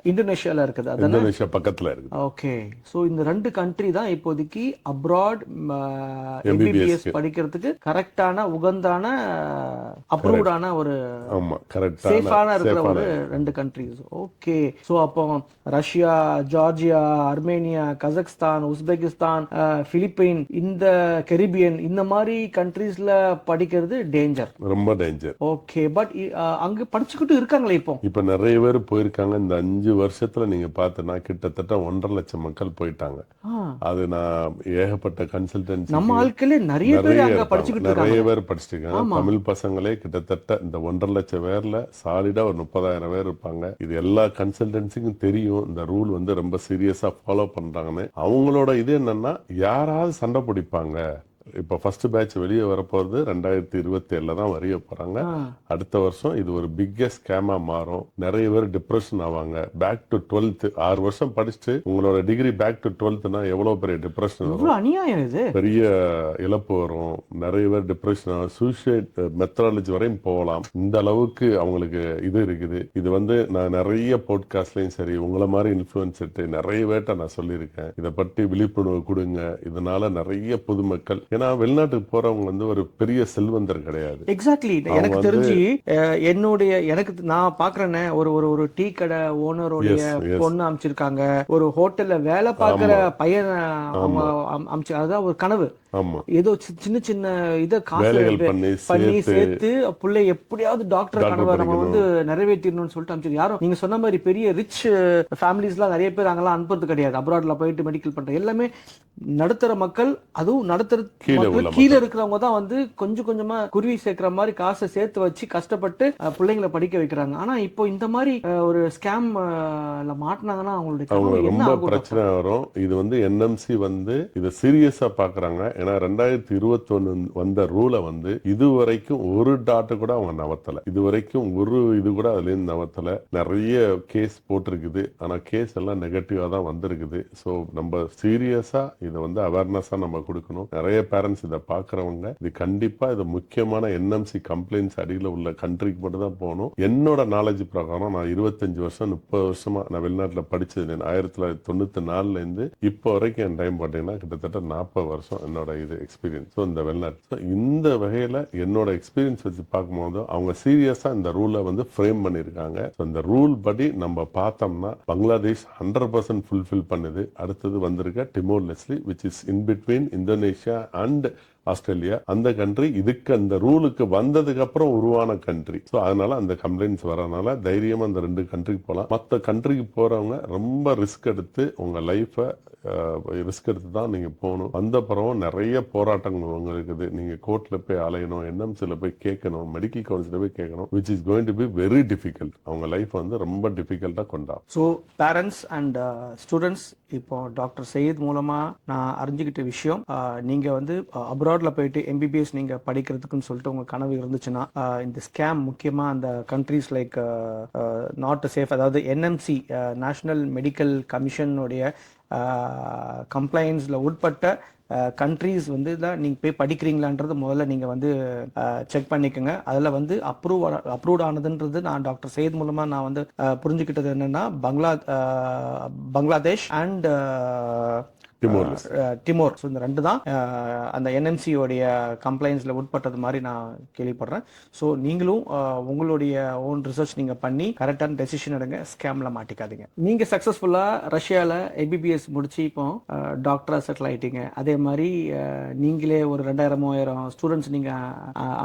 இந்தோனேஷியால இருக்குது. இந்தோனேஷியா பக்கத்துல இருக்கு. ஓகே, சோ இந்த 2 கண்ட்ரி தான் இப்போதைக்கு அப்ராட் எம்பிபிஎஸ் படிக்கிறதுக்கு கரெக்டான உகந்தான அப்ரூவ்டான ஒரு சேஃபான இருக்கிற ஒரு 2 கண்ட்ரிஸ். ஓகே, சோ அப்போ Russia, Georgia, Armenia, Kazakhstan, Uzbekistan, Philippine, இந்த கெரிபியன், இந்த மாதிரி கண்ட்ரீஸ்ல படிக்கிறது டேஞ்சர், ரொம்ப டேஞ்சர். ஓகே, பட் அங்க படிச்சுக்கிட்டு இருக்காங்களே இப்போ நிறைய பேர் போயிருக்காங்க. இந்த 5 வருஷத்துல நீங்க பார்த்தனா கிட்டத்தட்ட 1.5 லட்சம் மக்கள் போயிட்டாங்க. அது நான் ஏகப்பட்ட கன்சல்டன்சி, நம்ம ஆட்களே நிறைய பேர் அங்க படிச்சிட்டு இருக்காங்க, நிறைய பேர் படிச்சிருக்காங்க. தமிழ் பசங்களே கிட்டத்தட்ட இந்த 1.5 லட்சம் பேர்ல சாலிடா ஒரு 30,000 பேர் இருப்பாங்க. இது எல்லா கன்சல்டன்சிக்கும் தெரியும் இந்த ரூல் வந்து ரொம்ப சீரியஸா ஃபாலோ பண்றாங்கன்னு. அவங்களோட இது என்னன்னா யாராவது சண்டை பிடிப்பாங்க. இப்ப ஃபர்ஸ்ட் பேட்ச் வெளியே வரப்போறது 2027 தான் வரைய போறாங்க. அடுத்த வருஷம் இது ஒரு பிக்கெஸ்ட் ஸ்கேமா மாறும். நிறைய பேர் டிப்ரெஷன் ஆவாங்க. பேக் டு 12th 6 வருஷம் படிச்சுட்டு உங்களோட டிகிரி பேக் டு 12th எவ்வளவு பெரிய டிப்ரெஷன் வரும், அநியாயம் இது, பெரிய இழப்பு வரும். நிறைய பேர் டிப்ரெஷன் ஆகும், சூசைட் மெத்தடாலஜி வரையும் போகலாம். இந்த அளவுக்கு அவங்களுக்கு இது இருக்குது. இது வந்து நான் நிறைய பாட்காஸ்ட்லயும் சரி உங்களை மாதிரி இன்ஃபுளுன்ஸ் நிறைய பேர்ட்ட நான் சொல்லியிருக்கேன். இதை பற்றி விழிப்புணர்வு கொடுங்க. இதனால நிறைய பொதுமக்கள், ஏன்னா வெளிநாட்டுக்கு போறவங்க வந்து ஒரு பெரிய செல்வந்தர் கிடையாது. எக்ஸாக்ட்லி, எனக்கு தெரிஞ்சு எனக்கு நான் பாக்குறேன்னு ஒரு டீ கடை ஓனருடைய பொண்ணு அமைச்சிருக்காங்க, ஒரு ஹோட்டல்ல வேலை பார்க்கிற பையன் அமைச்சு, அதான் ஒரு கனவு. ஏதோ சின்ன சின்ன இதை காசு பண்ணி சேர்த்து பிள்ளை எப்படியாவது டாக்டர் கனவை நம்ம வந்து நிறைவேற்றணும்னு சொல்லிட்டு அமைச்சிருக்கு. யாரும் நீங்க சொன்ன மாதிரி பெரிய ரிச் ஃபேமிலிஸ் எல்லாம் நிறைய பேர் அங்கெல்லாம் அனுப்புறது கிடையாது. அப்ராட்ல போயிட்டு மெடிக்கல் பண்ற எல்லாமே நடுத்தர மக்கள், அதுவும் நடுத்தர கீழே இருக்கிறவங்க தான் வந்து கொஞ்சம் கொஞ்சமா குருவி சேர்க்கிற மாதிரி காசை சேர்த்து வச்சு கஷ்டப்பட்டு பிள்ளைங்களை படிக்க வைக்கிறாங்க. ஆனா இப்போ இந்த மாதிரி ஒரு ஸ்கேம் மாட்டினாங்கன்னா அவங்களுக்கு ரொம்ப பிரச்சனை வரும். இது வந்து என்எம்சி வந்து இதை சீரியஸா பாக்குறாங்க. ஏன்னா 2021 வந்த ரூலை வந்து இதுவரைக்கும் ஒரு டாட் கூட அவங்க நவத்தல, இதுவரைக்கும் ஒரு இது கூட அதுல இருந்து நவத்தல. நிறைய கேஸ் போட்டிருக்குது, ஆனா கேஸ் எல்லாம் நெகட்டிவா தான் வந்திருக்குது. சோ நம்ம சீரியஸா இதை வந்து அவேர்னஸா நம்ம கொடுக்கணும். நிறைய பேரண்ட்ஸ் இதை பாக்குறவங்க இது கண்டிப்பா இது முக்கியமான என்எம்சி கம்ப்ளைண்ட்ஸ் அடியில் உள்ள கண்ட்ரிக்கு மட்டும் தான் போகணும். என்னோட நாலேஜ் பிரகாரம் நான் 25 வருஷம் 30 வருஷமா நான் வெளிநாட்டில் படிச்சது 1994 இருந்து இப்போ வரைக்கும் என் டைம் பார்த்தீங்கன்னா கிட்டத்தட்ட 40 வருஷம் என்னோட இது எக்ஸ்பீரியன்ஸ். இந்த வெளிநாட்டு இந்த வகையில என்னோட எக்ஸ்பீரியன்ஸ் வச்சு பார்க்கும்போது அவங்க சீரியஸா இந்த ரூலை வந்து ஃப்ரேம் பண்ணிருக்காங்க. இந்த ரூல் படி நம்ம பார்த்தோம்னா பங்களாதேஷ் 100% ஃபுல்ஃபில் பண்ணுது. அடுத்தது வந்திருக்க டிமோர் Leslie which is in between Indonesia and Australia. அந்த கண்ட்ரி இதுக்கு அந்த ரூலுக்கு வந்ததுக்கு அப்புறம் உருவான கண்ட்ரி. ஸோ அதனால அந்த கம்ப்ளைண்ட்ஸ் வரனால தைரியமா அந்த 2 கண்ட்ரிக்கு போகலாம். மற்ற கண்ட்ரிக்கு போறவங்க ரொம்ப ரிஸ்க் எடுத்து உங்க லைஃபை ரிஸ்க் எடுத்து தான் நீங்க போகணும். வந்த பிறகு நிறைய போராட்டங்கள் இருக்குது. நீங்க கோர்ட்ல போய் அலையணும், என்எம்சில போய் கேட்கணும், மெடிக்கல் கவுன்சில போய் கேட்கணும், which is going to be very difficult. அவங்க லைஃப் வந்து ரொம்ப டிஃபிகல்ட்டா கொண்டாடும். ஸோ பேரண்ட்ஸ் அண்ட் ஸ்டூடெண்ட்ஸ், இப்போ டாக்டர் சையத் மூலமா நான் அறிஞ்சுக்கிட்ட விஷயம், நீங்க வந்து அப்ராட்ல போயிட்டு எம்பிபிஎஸ் நீங்க படிக்கிறதுக்குன்னு சொல்லிட்டு உங்க கனவு இருந்துச்சுன்னா இந்த ஸ்கேம் முக்கியமா அந்த கண்ட்ரீஸ் லைக் நாட் சேஃப், அதாவது என்எம்சி நேஷனல் மெடிக்கல் கமிஷனுடைய கம்ப்ளைண்ட்ஸ்ல உட்பட்ட கண்ட்ரீஸ் வந்து தான் நீங்கள் போய் படிக்கிறீங்களான்றது முதல்ல நீங்கள் வந்து செக் பண்ணிக்கோங்க. அதில் வந்து அப்ரூவ்ட் ஆனதுன்றது நான் டாக்டர் சையத் மூலமாக நான் வந்து புரிஞ்சுக்கிட்டது என்னென்னா பங்களாதேஷ் அண்ட் டிமோர் லெஸ்ட். டிமோர். ஸோ இந்த ரெண்டு தான் அந்த என்எம்சியோடைய கம்ப்ளைண்ட்ஸில் உட்பட்டது மாதிரி நான் கேள்விப்படுறேன். ஸோ நீங்களும் உங்களுடைய ஓன் ரிசர்ச் நீங்கள் பண்ணி கரெக்டான டெசிஷன் எடுங்க, ஸ்கேமில் மாட்டிக்காதீங்க. நீங்கள் சக்ஸஸ்ஃபுல்லாக ரஷ்யாவில் எம்பிபிஎஸ் முடிச்சு இப்போ டாக்டராக செட்டில் ஆகிட்டீங்க. அதே மாதிரி நீங்களே ஒரு 2000-3000 ஸ்டூடெண்ட்ஸ் நீங்கள்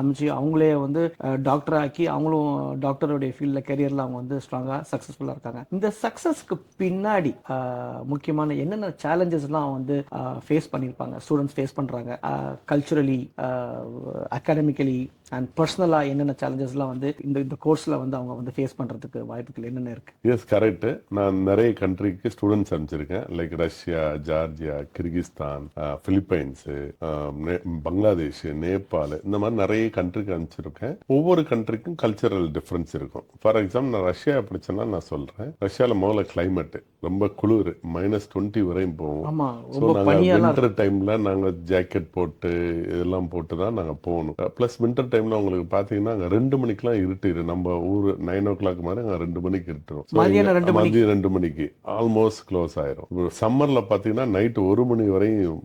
அமைச்சு அவங்களே வந்து டாக்டர் ஆக்கி அவங்களும் டாக்டருடைய ஃபீல்டில் கெரியரில் அவங்க வந்து ஸ்ட்ராங்காக சக்ஸஸ்ஃபுல்லாக இருக்காங்க. இந்த சக்ஸஸ்க்கு பின்னாடி முக்கியமான என்னென்ன சேலஞ்சஸ்லாம் வந்து ஃபேஸ் பண்ணியிருப்பாங்க, ஸ்டூடெண்ட்ஸ் ஃபேஸ் பண்ணுறாங்க, கல்ச்சுரலி, அகாடமிக்கலி அண்ட் பர்சனலாக என்னென்ன சேலஞ்சஸ்லாம் வந்து இந்த கோர்ஸில் வந்து அவங்க வந்து ஃபேஸ் பண்ணுறதுக்கு வாய்ப்புகள் என்னென்ன இருக்கு? Yes, correct. நான் நிறைய கண்ட்ரிக்கு ஸ்டூடெண்ட்ஸ் அனுப்பிச்சிருக்கேன். Like Russia, Georgia, Kyrgyzstan, Philippines, Bangladesh, Nepal, இந்த மாதிரி நிறைய கண்ட்ரிக்கு அனுப்பிச்சிருக்கேன். ஒவ்வொரு கண்ட்ரிக்கும் கல்ச்சரல் டிஃபரன்ஸ் இருக்கும். ஃபார் எக்ஸாம்பிள் நான் ரஷ்யா படிச்சேன்னா நான் சொல்றேன், ரஷ்யாவில் முதல்ல கிளைமேட் ரொம்ப குளிர், -20 வரையும் போவோம். வின்டர் டைம்ல நாங்க ஜாக்கெட் போட்டு இதெல்லாம் போட்டு தான் நாங்க போகணும். பிளஸ் வின்டர் டைம்ல உங்களுக்கு பாத்தீங்கன்னா 2 மணிக்கெல்லாம் இருட்டிரு. நம்ம ஊர் 9 o'clock மாதிரி 2 மணிக்கு இருட்டுரும். மதியம் 2 மணிக்கு ஆல்மோஸ்ட் க்ளோஸ் ஆயிரும். சம்மர்ல பாத்தீங்கன்னா நைட் 1 மணி வரையும்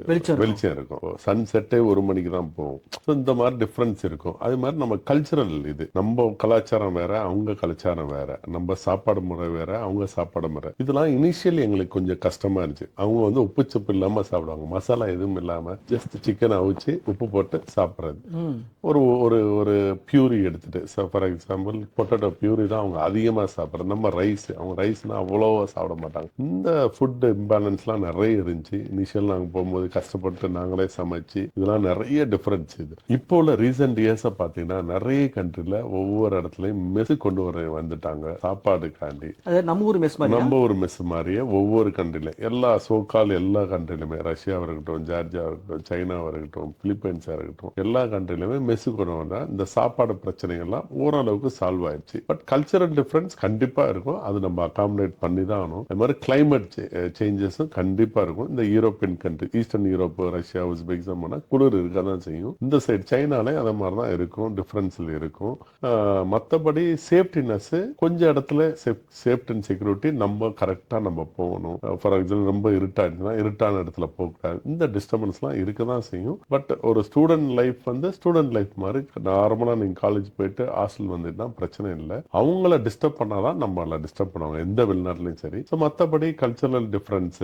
வெளிச்சம் இருக்கும். சன் செட்டே 1 மணிக்கு தான் போகும். இந்த மாதிரி டிஃபரன்ஸ் இருக்கும். அது மாதிரி நம்ம கல்ச்சரல், இது நம்ம கலாச்சாரம் வேற, அவங்க கலாச்சாரம் வேற, நம்ம சாப்பாடு முறை வேற, அவங்க சாப்பாடு முறை. இதெல்லாம் இனிஷியல் எங்களுக்கு கொஞ்சம் கஷ்டமா இருந்துச்சு. அவங்க வந்து உப்பு சப்பு இல்லாம சாப்பிடுவாங்க, மசாலா எதுவும் இல்லாம ஜஸ்ட் சிக்கன் அவிச்சு உப்பு போட்டு சாப்பிடுறது. ஒரு ஒரு ஒரு பியூரி எடுத்துட்டு, ஃபார் எக்ஸாம்பிள் பொட்டேட்டோ பியூரி தான் அவங்க அதிகமா சாப்பிடுறது. நம்ம ரைஸ், அவங்க ரைஸ்னா அவ்வளோவா சாப்பிட மாட்டாங்க. இந்த ஃபுட் இம்பேலன்ஸ்லாம் நிறைய இருந்துச்சு. இனிஷியல் நாங்கள் போகும்போது கஷ்டப்பட்டு நாங்களே சமைச்சு இதெல்லாம் நிறைய டிஃபரன்ஸ். இது இப்போ உள்ள ரீசெண்ட் இயர்ஸை பார்த்தீங்கன்னா நிறைய கண்ட்ரில ஒவ்வொரு இடத்துலையும் மெஸ் கொண்டு வந்துட்டாங்க சாப்பாடுக்காண்டி. நம்ம ஊர் மெஸ் மாதிரியே ஒவ்வொரு கண்ட்ரில எல்லா சோகால் எல்லா கண்ட்ரிலுமே, ரஷ்யாவா இருக்கட்டும், ஜார்ஜியாவா இருக்கட்டும், சைனாவா இருக்கட்டும், பிலிப்பைன்ஸா இருக்கட்டும், எல்லா கண்ட்ரிலுமே மெஸ் கொண்டு வந்தா இந்த சாப்பாடு பிரச்சனைகள்லாம் ஓரளவுக்கு சால்வ் ஆயிடுச்சு. பட் கல்ச்சரல் டிஃபரன்ஸ் கண்டிப்பா இருக்கும். அது நம்ம அகாமடேட் பண்ணி தான் ஆகணும். அது மாதிரி கிளைமேட் சேஞ்சஸும் கண்டிப்பா இருக்கும். இந்த European country, eastern Europe, Russia, Uzbekistan போனா குளிர் இருக்க தான் செய்யும். இந்த சைடு சைனாலே அதே மாதிரி தான் இருக்கும், டிஃபரன்ஸ்ல இருக்கும். மற்றபடி சேஃப்டினஸ் கொஞ்சம் இடத்துல சேஃப்டி அண்ட் செக்யூரிட்டி நம்ம கரெக்டா நம்ம போகணும். ஃபார் எக்ஸாம்பிள் ரொம்ப இருட்டாச்சுன்னா இருட்டான இடத்துல போகக்கூடாது. இந்த டிஸ்டர்பன்ஸ்லாம் இருக்க தான் செய்யும். பட் ஒரு ஸ்டூடெண்ட் லைஃப் வந்து ஸ்டூடெண்ட் லைஃப் மாதிரி நார்மலா நீங்க காலேஜ் போயிட்டு ஹாஸ்டல் வந்துட்டுனா பிரச்சனை இல்லை. அவங்கள டிஸ்டர்ப் பண்ணாதான் நம்மள டிஸ்டர்ப் பண்ணுவாங்க, எந்த வெளிநாட்டுலயும் சரி. ஸோ மற்றபடி கல்ச்சரல் டிஃபரன்ஸ்,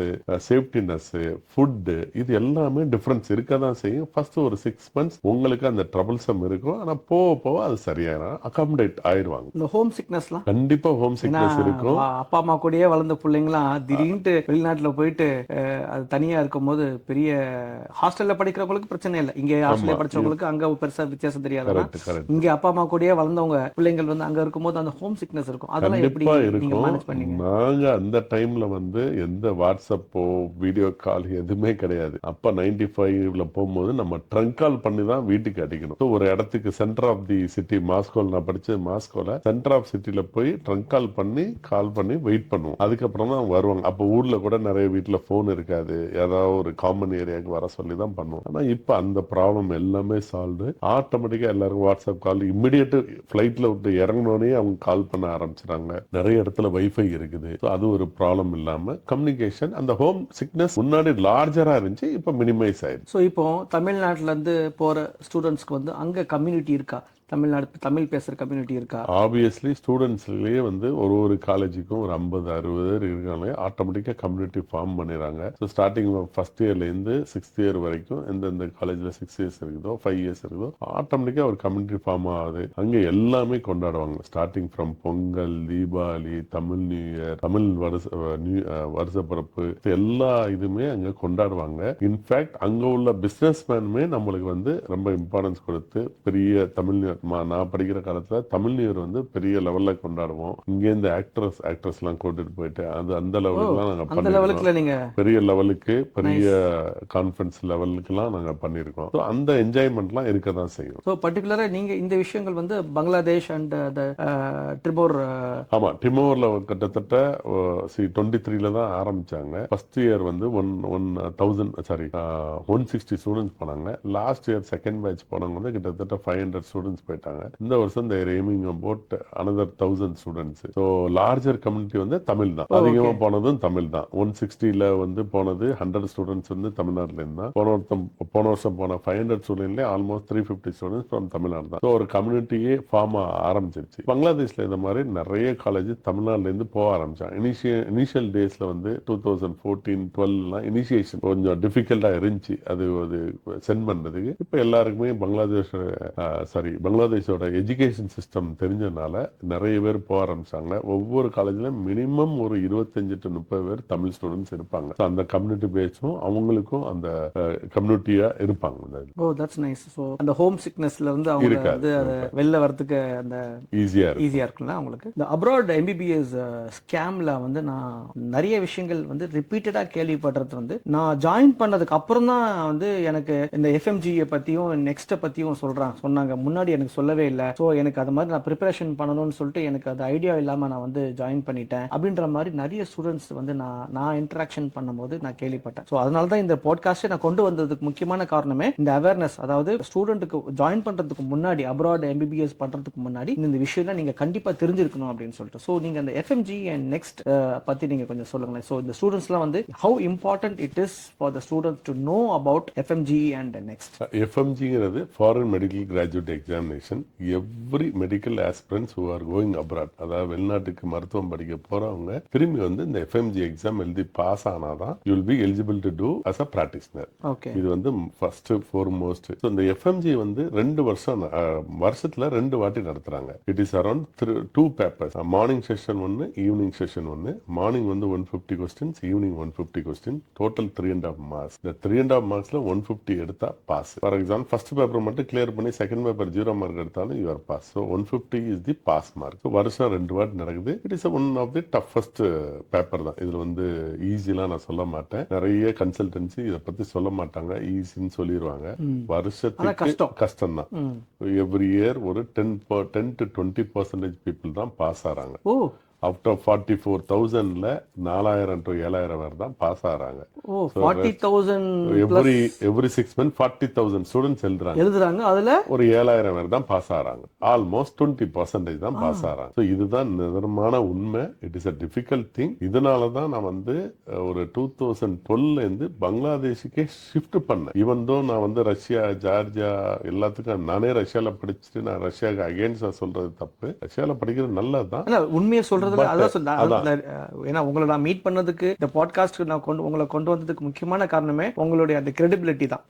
சேஃப்டினஸ், ஃபுட்டு, இது எல்லாமே டிஃபரன்ஸ் இருக்க தான் செய்யும். ஃபர்ஸ்ட் ஒரு 6 months உங்களுக்கு அந்த ட்ரபிள்சம் இருக்கும். ஆனா போக போக அது சரியாயிரும், அகாமடேட் ஆயிடுவாங்க. இந்த ஹோம் சிக்னஸ்லாம் கண்டிப்பா ஹோம் சிக்னஸ் இருக்கும். அப்பா அம்மா கூடயே வளர்ந்த பிள்ளைங்களாம் திடீர்னு வெளிநாட்டுல போயிட்டு அது தனியா இருக்கும் போது பெரிய ஹாஸ்டல்ல படிக்கிறவங்களுக்கு பிரச்சனை இல்லை. இங்க ஹாஸ்டல்ல படிச்சவங்களுக்கு அங்க பெருசா வித்தியாசம் தெரியாது. இங்க அப்பா அம்மா கூடயே வளர்ந்தவங்க பிள்ளைங்கள் வந்து அங்க இருக்கும்போது அந்த ஹோம் சிக்னஸ் இருக்கும். அதெல்லாம் எப்படி நீங்க மேனேஜ் பண்ணீங்க? நாங்க அந்த டைம்ல வந்து எந்த வாட்ஸ்அப்போ வீடியோ கால் எதுவுமே கிடையாது. அப்ப 95ல போகும்போது நம்ம ட்ரங்க் கால் பண்ணி தான் வீட்டுக்கு அடிக்கணும். ஒரு இடத்துக்கு சென்டர் ஆஃப் தி சிட்டி, மாஸ்கோல நான் படிச்ச மாஸ்கோல சென்டர் ஆஃப் சிட்டில போய் ட்ரங்க் கால் பண்ணி வெயிட் பண்ணுவோம். அதுக்கப்புறம் தான் வருவாங்க. அப்ப ஊர்ல கூட நிறைய வீட்டுல போன் இருக்காது, ஏதாவது ஒரு காமன் ஏரியாவுக்கு வர சொல்லி தான் பண்ணுவோம். ஆனா இப்ப அந்த ப்ராப்ளம் எல்லாமே சால்வ். ஆட்டோமேட்டிக்கா எல்லாருக்கும் வாட்ஸ்அப் கால், இமிடியேட் பிளைட்ல விட்டு இறங்கினோடனே அவங்க கால் பண்ண ஆரம்பிச்சிடாங்க. நிறைய இடத்துல வைஃபை இருக்குது. அது ஒரு ப்ராப்ளம் இல்லாம கம்யூனிகேஷன், அந்த ஹோம் சிக்னஸ் முன்னாடி லார்ஜரா இருந்துச்சு, இப்ப மினிமைஸ் ஆயிடுச்சு. ஸோ இப்போ தமிழ்நாட்டுல இருந்து போற ஸ்டூடெண்ட்ஸ்க்கு வந்து அங்க கம்யூனிட்டி இருக்கா? தமிழ் பேசுற கம்யூனிட்டி இருக்கா? ஆப்வியஸ்லி ஸ்டூடெண்ட்ஸ்லயே வந்து ஒரு காலேஜுக்கும் ஒரு 50-60 பேர் இருக்காங்க. ஆட்டோமேட்டிக்கா கம்யூனிட்டி ஃபார்ம் பண்ணிடுறாங்க. ஸோ ஸ்டார்டிங் ஃபர்ஸ்ட் இயர்ல இருந்து 6th year வரைக்கும் எந்தெந்த காலேஜ்ல 6 years இருக்குதோ 5 years இருக்குதோ ஆட்டோமேட்டிக்கா ஒரு கம்யூனிட்டி ஃபார்ம் ஆகுது. அங்க எல்லாமே கொண்டாடுவாங்க. Starting from Pongal, Deepavali, Tamil new year, Tamil வருஷ பிறப்பு, எல்லா இதுமே அங்க கொண்டாடுவாங்க. இன்ஃபேக்ட் அங்க உள்ள பிசினஸ் மேனுமே நம்மளுக்கு வந்து ரொம்ப இம்பார்ட்டன்ஸ் கொடுத்து பெரிய தமிழ் நான் படிக்கிற காலத்துல தமிழ் நியூ இயர் வந்து பெரிய லெவல்ல கொண்டாடுவோம். இங்க இந்த ஆக்ட்ரஸ் எல்லாம் கூட்டிட்டு போயிட்டு அந்த லெவலுக்கு எல்லாம் நாங்க பண்ணிருக்கோம். பெரிய லெவலுக்கு, பெரிய கான்ஃபரன்ஸ் லெவலுக்கு எல்லாம் நாங்க பண்ணிருக்கோம். அந்த என்ஜாய்மெண்ட் எல்லாம் இருக்கதான் செய்யும். சோ பர்టిక్యులரா நீங்க இந்த விஷயங்கள் வந்து பங்களாதேஷ் அண்ட் டிமோர், ஆமா டிமோர்ல கிட்டத்தட்ட 23ல தான் ஆரம்பிச்சாங்க. ஃபர்ஸ்ட் இயர் வந்து 160 ஸ்டூடெண்ட்ஸ் போனாங்க. லாஸ்ட் இயர் செகண்ட் பேட்ச் போனவங்க வந்து கிட்டத்தட்ட 500 ஸ்டூடெண்ட்ஸ் போயிட்டாங்க. இந்த வருஷம் they are aiming about another 1000 students. So larger community வந்து தமிழ் தான். அதிகமா போனதும் தமிழ் தான். 160ல வந்து போனது 100 ஸ்டூடெண்ட்ஸ் வந்து தமிழ்நாட்டுல இருந்தா. போன வருஷம் போன 500 ஸ்டூடெண்ட்ல ஆல்மோஸ்ட் 350 ஸ்டூடெண்ட்ஸ் ஃப்ரம் தமிழ்நாடு தான். ஸோ ஒரு கம்யூனிட்டியே ஃபார்ம் ஆரம்பிச்சிருச்சு. பங்களாதேஷ்ல இந்த மாதிரி நிறைய காலேஜ் தமிழ்நாடுல இருந்து போக ஆரம்பிச்சாங்க. இனிஷியல் டேஸ்ல வந்து 2014-12 இனிஷியேஷன் கொஞ்சம் டிஃபிகல்ட்டா இருந்துச்சு அது சென்ட் பண்றதுக்கு. இப்ப எல்லாருக்குமே பங்களாதேஷோட எஜுகேஷன் சிஸ்டம் தெரிஞ்சதுனால நிறைய பேர் போக ஆரம்பிச்சாங்க. ஒவ்வொரு காலேஜ்ல மினிமம் ஒரு 25 to 30 பேர் தமிழ் ஸ்டூடெண்ட்ஸ் இருப்பாங்க. அந்த கம்யூனிட்டி பேஸும் அவங்களுக்கும் அந்த கம்யூனிட்டியா இருப்பாங்க. Oh that's nice. சோ அந்த ஹோம் சிக்னஸ்ல இருந்து அவங்க வந்து வெளில வரதுக்கு அந்த ஈஸியா இருக்கும்ல அவங்களுக்கு. இந்த அப்ராட் எம்பிபிஎஸ் ஸ்கேம்ல வந்து நான் நிறைய விஷயங்கள் வந்து ரிப்பீட்டடா கேள்விப்படுறது வந்து நான் ஜாயின் பண்ணதுக்கு அப்புறம் தான் வந்து எனக்கு இந்த எஃப்எம்ஜியை பத்தியும் நெக்ஸ்ட் பத்தியும் சொன்னாங்க. முன்னாடி எனக்கு சொல்லவே இல்லை. ஸோ எனக்கு அது மாதிரி நான் ப்ரிப்பரேஷன் பண்ணணும்னு சொல்லிட்டு எனக்கு அது ஐடியா இல்லாம நான் வந்து ஜாயின் பண்ணிட்டேன் அப்படின்ற மாதிரி நிறைய ஸ்டூடெண்ட்ஸ் வந்து நான் இன்டராக்ஷன் பண்ணும்போது நான் கேள்விப்பட்டேன். ஸோ அதனால தான் இந்த பாட்காஸ்டை நான் கொண்டு வந்ததுக்கு முக்கியமான காரணமே இந்த அவேர்னஸ். அதாவது ஸ்டூடெண்ட்டுக்கு ஜாயின் பண்றதுக்கு முன்னாடி அப்ராட் எம்பிபிஎஸ் பண்றதுக்கு முன்னாடி இந்த விஷயம் நீங்க கண்டிப்பா தெரிஞ்சிருக்கணும் அப்படின்னு சொல்லிட்டு. ஸோ நீங்க அந்த எஃப்எம்ஜி அண்ட் நெக்ஸ்ட் பத்தி நீங்க கொஞ்சம் சொல்லுங்களேன். ஸோ இந்த ஸ்டூடெண்ட்ஸ்லாம் வந்து how important it is for the students to know about FMG and next. எஃப்எம்ஜிங்கிறது foreign medical graduate examination. Every medical aspirants who are going abroad, அதாவது வெளிநாட்டுக்கு மருத்துவம் படிக்க போறவங்க திரும்பி வந்து இந்த எஃப்எம்ஜி எக்ஸாம் எழுதி பாஸ் ஆனாதான் you will be eligible to do as a practitioner. இது வந்து ஃபர்ஸ்ட் ஃபோர்மோஸ்ட். இந்த எஃப்எம்ஜி வந்து 2 வருஷத்துல 2 வாட்டி நடத்துறாங்க. It is around 2 papers. Morning session 1, evening session 1. Morning வந்து 150 questions, evening 150 question, total 3.5 marks. இந்த 3.5 மார்க்ஸ்ல 150 எடுத்தா pass. For example first paper மட்டும் கிளியர் பண்ணி செகண்ட் பேப்பர் 0 மார்க் எடுத்தாலும் you are pass. So 150 is the pass mark. வருஷம் 2 வாட்டி நடக்குது. It is one of the toughest paper தான். இதுல வந்து ஈஸிலாம் நான் சொல்ல மாட்டேன். நிறைய கன்சல்டன்சி இதை பத்தி சொல்ல மாட்டாங்க, ஈஸின்னு சொல்லிடுவாங்க. வருஷத்துக்கு கஷ்டம் தான். எவ்ரி இயர் ஒரு 10 to 20% பீப்புள் தான் பாஸ் ஆறாங்க. அவுட் ஆஃப் 44,000ல 4,000 to 7,000 பேர் தான் பாஸ் ஆறாங்க. எவ்ரி 6 months 40,000 ஸ்டூடெண்ட்ஸ் எழுதுறாங்க. அதுல ஒரு 7,000 பேர் தான் பாஸ் ஆறாங்க. ஆல்மோஸ்ட் 20% தான் பாஸ் ஆறாங்க. ஸோ இதுதான் நிதர்மான உண்மை. It is a difficult thing. இதனால தான் நான் வந்து ஒரு 2012 இருந்து பங்களாதேஷுக்கே ஷிஃப்ட் பண்ணேன். ஈவன் தோ நான் வந்து ரஷ்யா, ஜார்ஜியா எல்லாத்துக்கும் நானே ரஷ்யால படிச்சுட்டு நான் ரஷ்யாவுக்கு அகேன்ஸ்டா சொல்றது தப்பு. ரஷ்யால படிக்கிறது நல்லதுதான். உண்மையை சொல்றது உங்களை நான் மீட் பண்ணதுக்கு இந்த பாட்காஸ்ட் உங்களை கொண்டு வந்ததுக்கு முக்கியமான காரணமே உங்களுடைய அந்த கிரெடிபிலிட்டி தான்.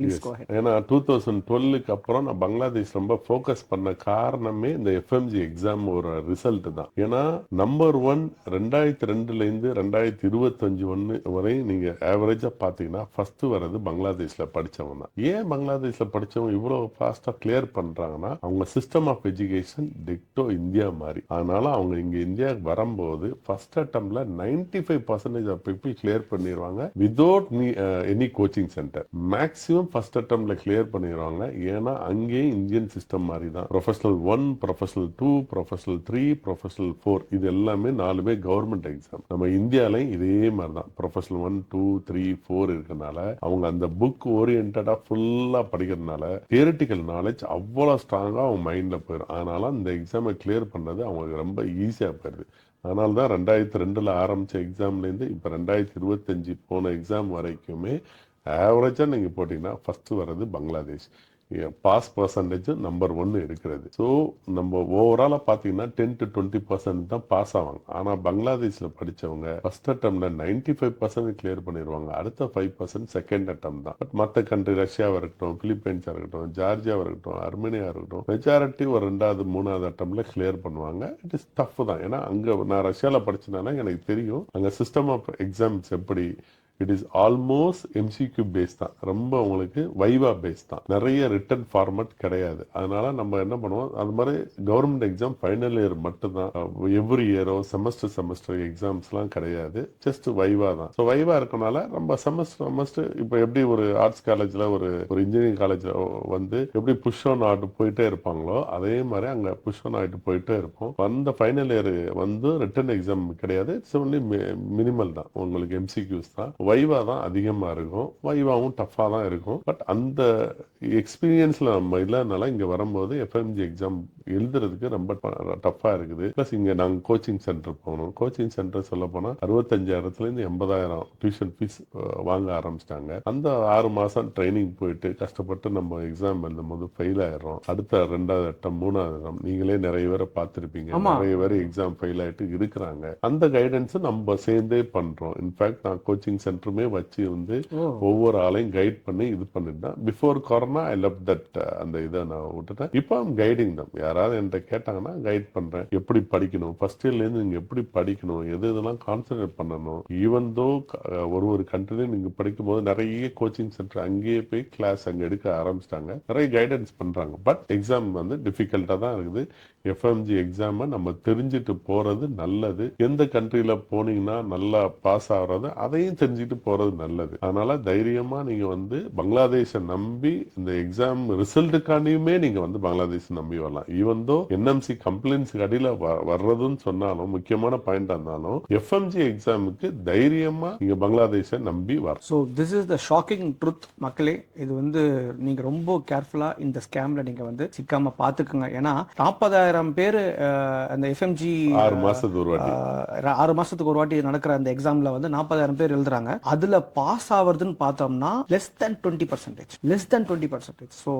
ஏன்னா 2012க்கு அப்புறம் நான் பங்களாதேஷ் ரொம்ப ஃபோக்கஸ் பண்ண காரணமே இந்த எஃப்எம்ஜி எக்ஸாம் ஒரு ரிசல்ட் தான். ஏன்னா நம்பர் 1 2002ல இருந்து 2025 வரை நீங்க ஆவரேஜா பாத்தீங்கன்னா ஃபர்ஸ்ட் வர்றது பங்களாதேஷ்ல படிச்சவங்க தான். ஏன் பங்களாதேஷ்ல படிச்சவங்க இவ்வளவு ஃபாஸ்டா கிளியர் பண்றாங்கன்னா அவங்க சிஸ்டம் ஆஃப் எஜுகேஷன் டிக்டோ இந்தியா மாதிரி. அதனால அவங்க இங்க இந்தியாவுக்கு வர போது ஃபர்ஸ்ட் அட்டெம்ப்ட்ல 95% ஆஃப் பீப்பிள் கிளியர் பண்ணிடுவாங்க without any coaching centre. Maximum first அட்டெம்ப்ட்ல கிளியர் பண்ணிடுவாங்க. ஏன்னா அங்கேயே இந்தியன் சிஸ்டம் மாதிரி தான். ப்ரொஃபஷனல் 1, ப்ரொஃபஷனல் 2, ப்ரொஃபஷனல் 3, ப்ரொஃபஷனல் 4 இது எல்லாமே 4 கவர்மெண்ட் எக்ஸாம். நம்ம இந்தியாலையும் இதே மாதிரி தான். ப்ரொஃபஷனல் 1, 2, 3, 4 இருக்கனால அவங்க அந்த புக் ஓரியன்டா ஃபுல்லா படிக்கிறதுனால தியரிட்டிக்கல் நாலேஜ் அவ்வளவு ஸ்ட்ராங்கா அவங்க மைண்ட்ல போயிடும். அதனால இந்த எக்ஸாமை கிளியர் பண்றது அவங்களுக்கு ரொம்ப ஈஸியா போயிருது. அதனால தான் 2002ல ஆரம்பிச்ச எக்ஸாம்ல இருந்து இப்ப 2025 போன எக்ஸாம் வரைக்குமே ஆவரேஜா நீங்க போட்டீங்கன்னா ஃபர்ஸ்ட் வர்றது பங்களாதேஷ். பாஸ் பர்சன்டேஜ் நம்பர் 1 இருக்கிறது. ஸோ நம்ம ஓவராலா பாத்தீங்கன்னா 10 to 20% தான் பாஸ் ஆவாங்க. ஆனா பங்களாதேஷ்ல படிச்சவங்க ஃபர்ஸ்ட் அட்டெம்ப்ட்ல 95% கிளியர் பண்ணிடுவாங்க. அடுத்த 5% செகண்ட் அட்டெம்ப்ட் தான். பட் மற்ற கண்ட்ரி ரஷ்யாவா இருக்கட்டும், பிலிப்பைன்ஸா இருக்கட்டும், ஜார்ஜியாவா இருக்கட்டும், அர்மேனியா இருக்கட்டும், மெஜாரிட்டி ஒரு 2வது 3வது அட்டெம்ப்ட்ல கிளியர் பண்ணுவாங்க. இட் இஸ் டஃப் தான். ஏன்னா அங்க நான் ரஷ்யால படிச்சதுனால எனக்கு தெரியும் அங்க சிஸ்டம் ஆஃப் எக்ஸாம்ஸ் எப்படி. It is almost MCQ base தான். ரொம்ப உங்களுக்கு வைவா பேஸ் தான். நிறைய ரிட்டன் ஃபார்மட் கிடையாது. அதனால நம்ம என்ன பண்ணுவோம், அது மாதிரி கவர்மெண்ட் எக்ஸாம் ஃபைனல் இயர் மட்டும் தான். எவ்ரி இயரோ செமஸ்டர் எக்ஸாம்ஸ்லாம் கிடையாது. ஜஸ்ட் வைவா தான். ஸோ வைவா இருக்கனால நம்ம செமஸ்டர் இப்போ எப்படி ஒரு ஆர்ட்ஸ் காலேஜ்ல ஒரு இன்ஜினியரிங் காலேஜ்ல வந்து எப்படி புஷ் ஆன் ஆகிட்டு போயிட்டே இருப்பாங்களோ அதே மாதிரி அங்க புஷ் ஆன் ஆகிட்டு போயிட்டே இருப்போம். அந்த ஃபைனல் இயர் வந்து ரிட்டன் எக்ஸாம் கிடையாது. இட்ஸ் ஒன்லி மினிமல் தான். உங்களுக்கு எம்சிக்யூஸ் தான். வைவா தான் அதிகமா இருக்கும், வைவாவும் டஃபா தான் இருக்கும். பட் அந்த எக்ஸ்பீரியன்ஸ்ல நம்ம இல்லாதனால இங்க வரும்போது எஃப்எம்ஜி எக்ஸாம் எழுதுறதுக்கு ரொம்ப டஃபா இருக்குது. பிளஸ் இங்க நாங்க கோச்சிங் சென்டர் போகணும். கோச்சிங் சென்டர் சொல்ல போனா 65,000 இருந்து 80,000 டியூஷன் ஃபீஸ் வாங்க ஆரம்பிச்சிட்டாங்க. அந்த 6 மாசம் ட்ரைனிங் போயிட்டு கஷ்டப்பட்டு நம்ம எக்ஸாம் எழுதும் போது ஃபெயில் ஆயிடுறோம். அடுத்த 2வது அட்டம் 3வது அட்டம் நீங்களே நிறைய பேரை பார்த்திருப்பீங்க. நிறைய பேர் எக்ஸாம் ஃபெயில் ஆயிட்டு இருக்கிறாங்க. அந்த கைடன்ஸ் நம்ம சேர்ந்தே பண்றோம். இன்ஃபேக்ட் நான் கோச்சிங் சென்டருமே வச்சு வந்து ஒவ்வொரு ஆளையும் கைட் பண்ணி இது பண்ணிட்டேன். Before corona I love that அந்த இதை நான் விட்டுட்டேன். இப்போ ஐம் கைடிங் தம். யாராவது என்கிட்ட கேட்டாங்கன்னா கைட் பண்றேன். எப்படி படிக்கணும், ஃபர்ஸ்ட் இயர்ல இருந்து நீங்க எப்படி படிக்கணும், எது இதெல்லாம் கான்சென்ட்ரேட் பண்ணணும். ஈவன் தோ ஒரு கண்ட்ரிலையும் நீங்க படிக்கும் போது நிறைய கோச்சிங் சென்டர் அங்கேயே போய் கிளாஸ் அங்க எடுக்க ஆரம்பிச்சிட்டாங்க. நிறைய கைடன்ஸ் பண்றாங்க. பட் எக்ஸாம் வந்து டிஃபிகல்ட்டா தான் இருக்குது. எஃப்எம்ஜி எக்ஸாம நம்ம தெரிஞ்சுட்டு போறது நல்லது. எந்த கண்ட்ரில போனீங்கன்னா நல்லா பாஸ் ஆகுறது அதையும் தெரிஞ்சுட்டு போறது நல்லது. அதனால தைரியமா நீங்க வந்து பங்களாதேஷை நம்பி இந்த எக்ஸாம் ரிசல்ட்டுக்காண்டியுமே நீங்க வந்து பங்களாதேஷ் நம்பி வரலாம். ஈவன் தோ என்எம்சி கம்ப்ளைண்ட்ஸ் அடியில வர்றதுன்னு சொன்னாலும் முக்கியமான பாயிண்ட் இருந்தாலும் எஃப்எம்ஜி எக்ஸாமுக்கு தைரியமா நீங்க பங்களாதேஷை நம்பி வரலாம். So this is the shocking truth மக்களே. இது வந்து நீங்க ரொம்ப கேர்ஃபுல்லா இந்த ஸ்கேம்ல நீங்க வந்து சிக்காம பாத்துக்கோங்க. ஏன்னா 40,000 பேர் அந்த எஃப்எம்ஜி 6 மாசத்துக்கு ஒரு வாட்டி 6 மாசத்துக்கு ஒரு வாட்டி நடக்கிற அந்த எக்ஸாம்ல வந்து 40,000 பேர் எழுதுறாங்க. அதுல பாஸ் ஆவறதுன்னு பார்த்தோம்னா less than 20%. ஸோ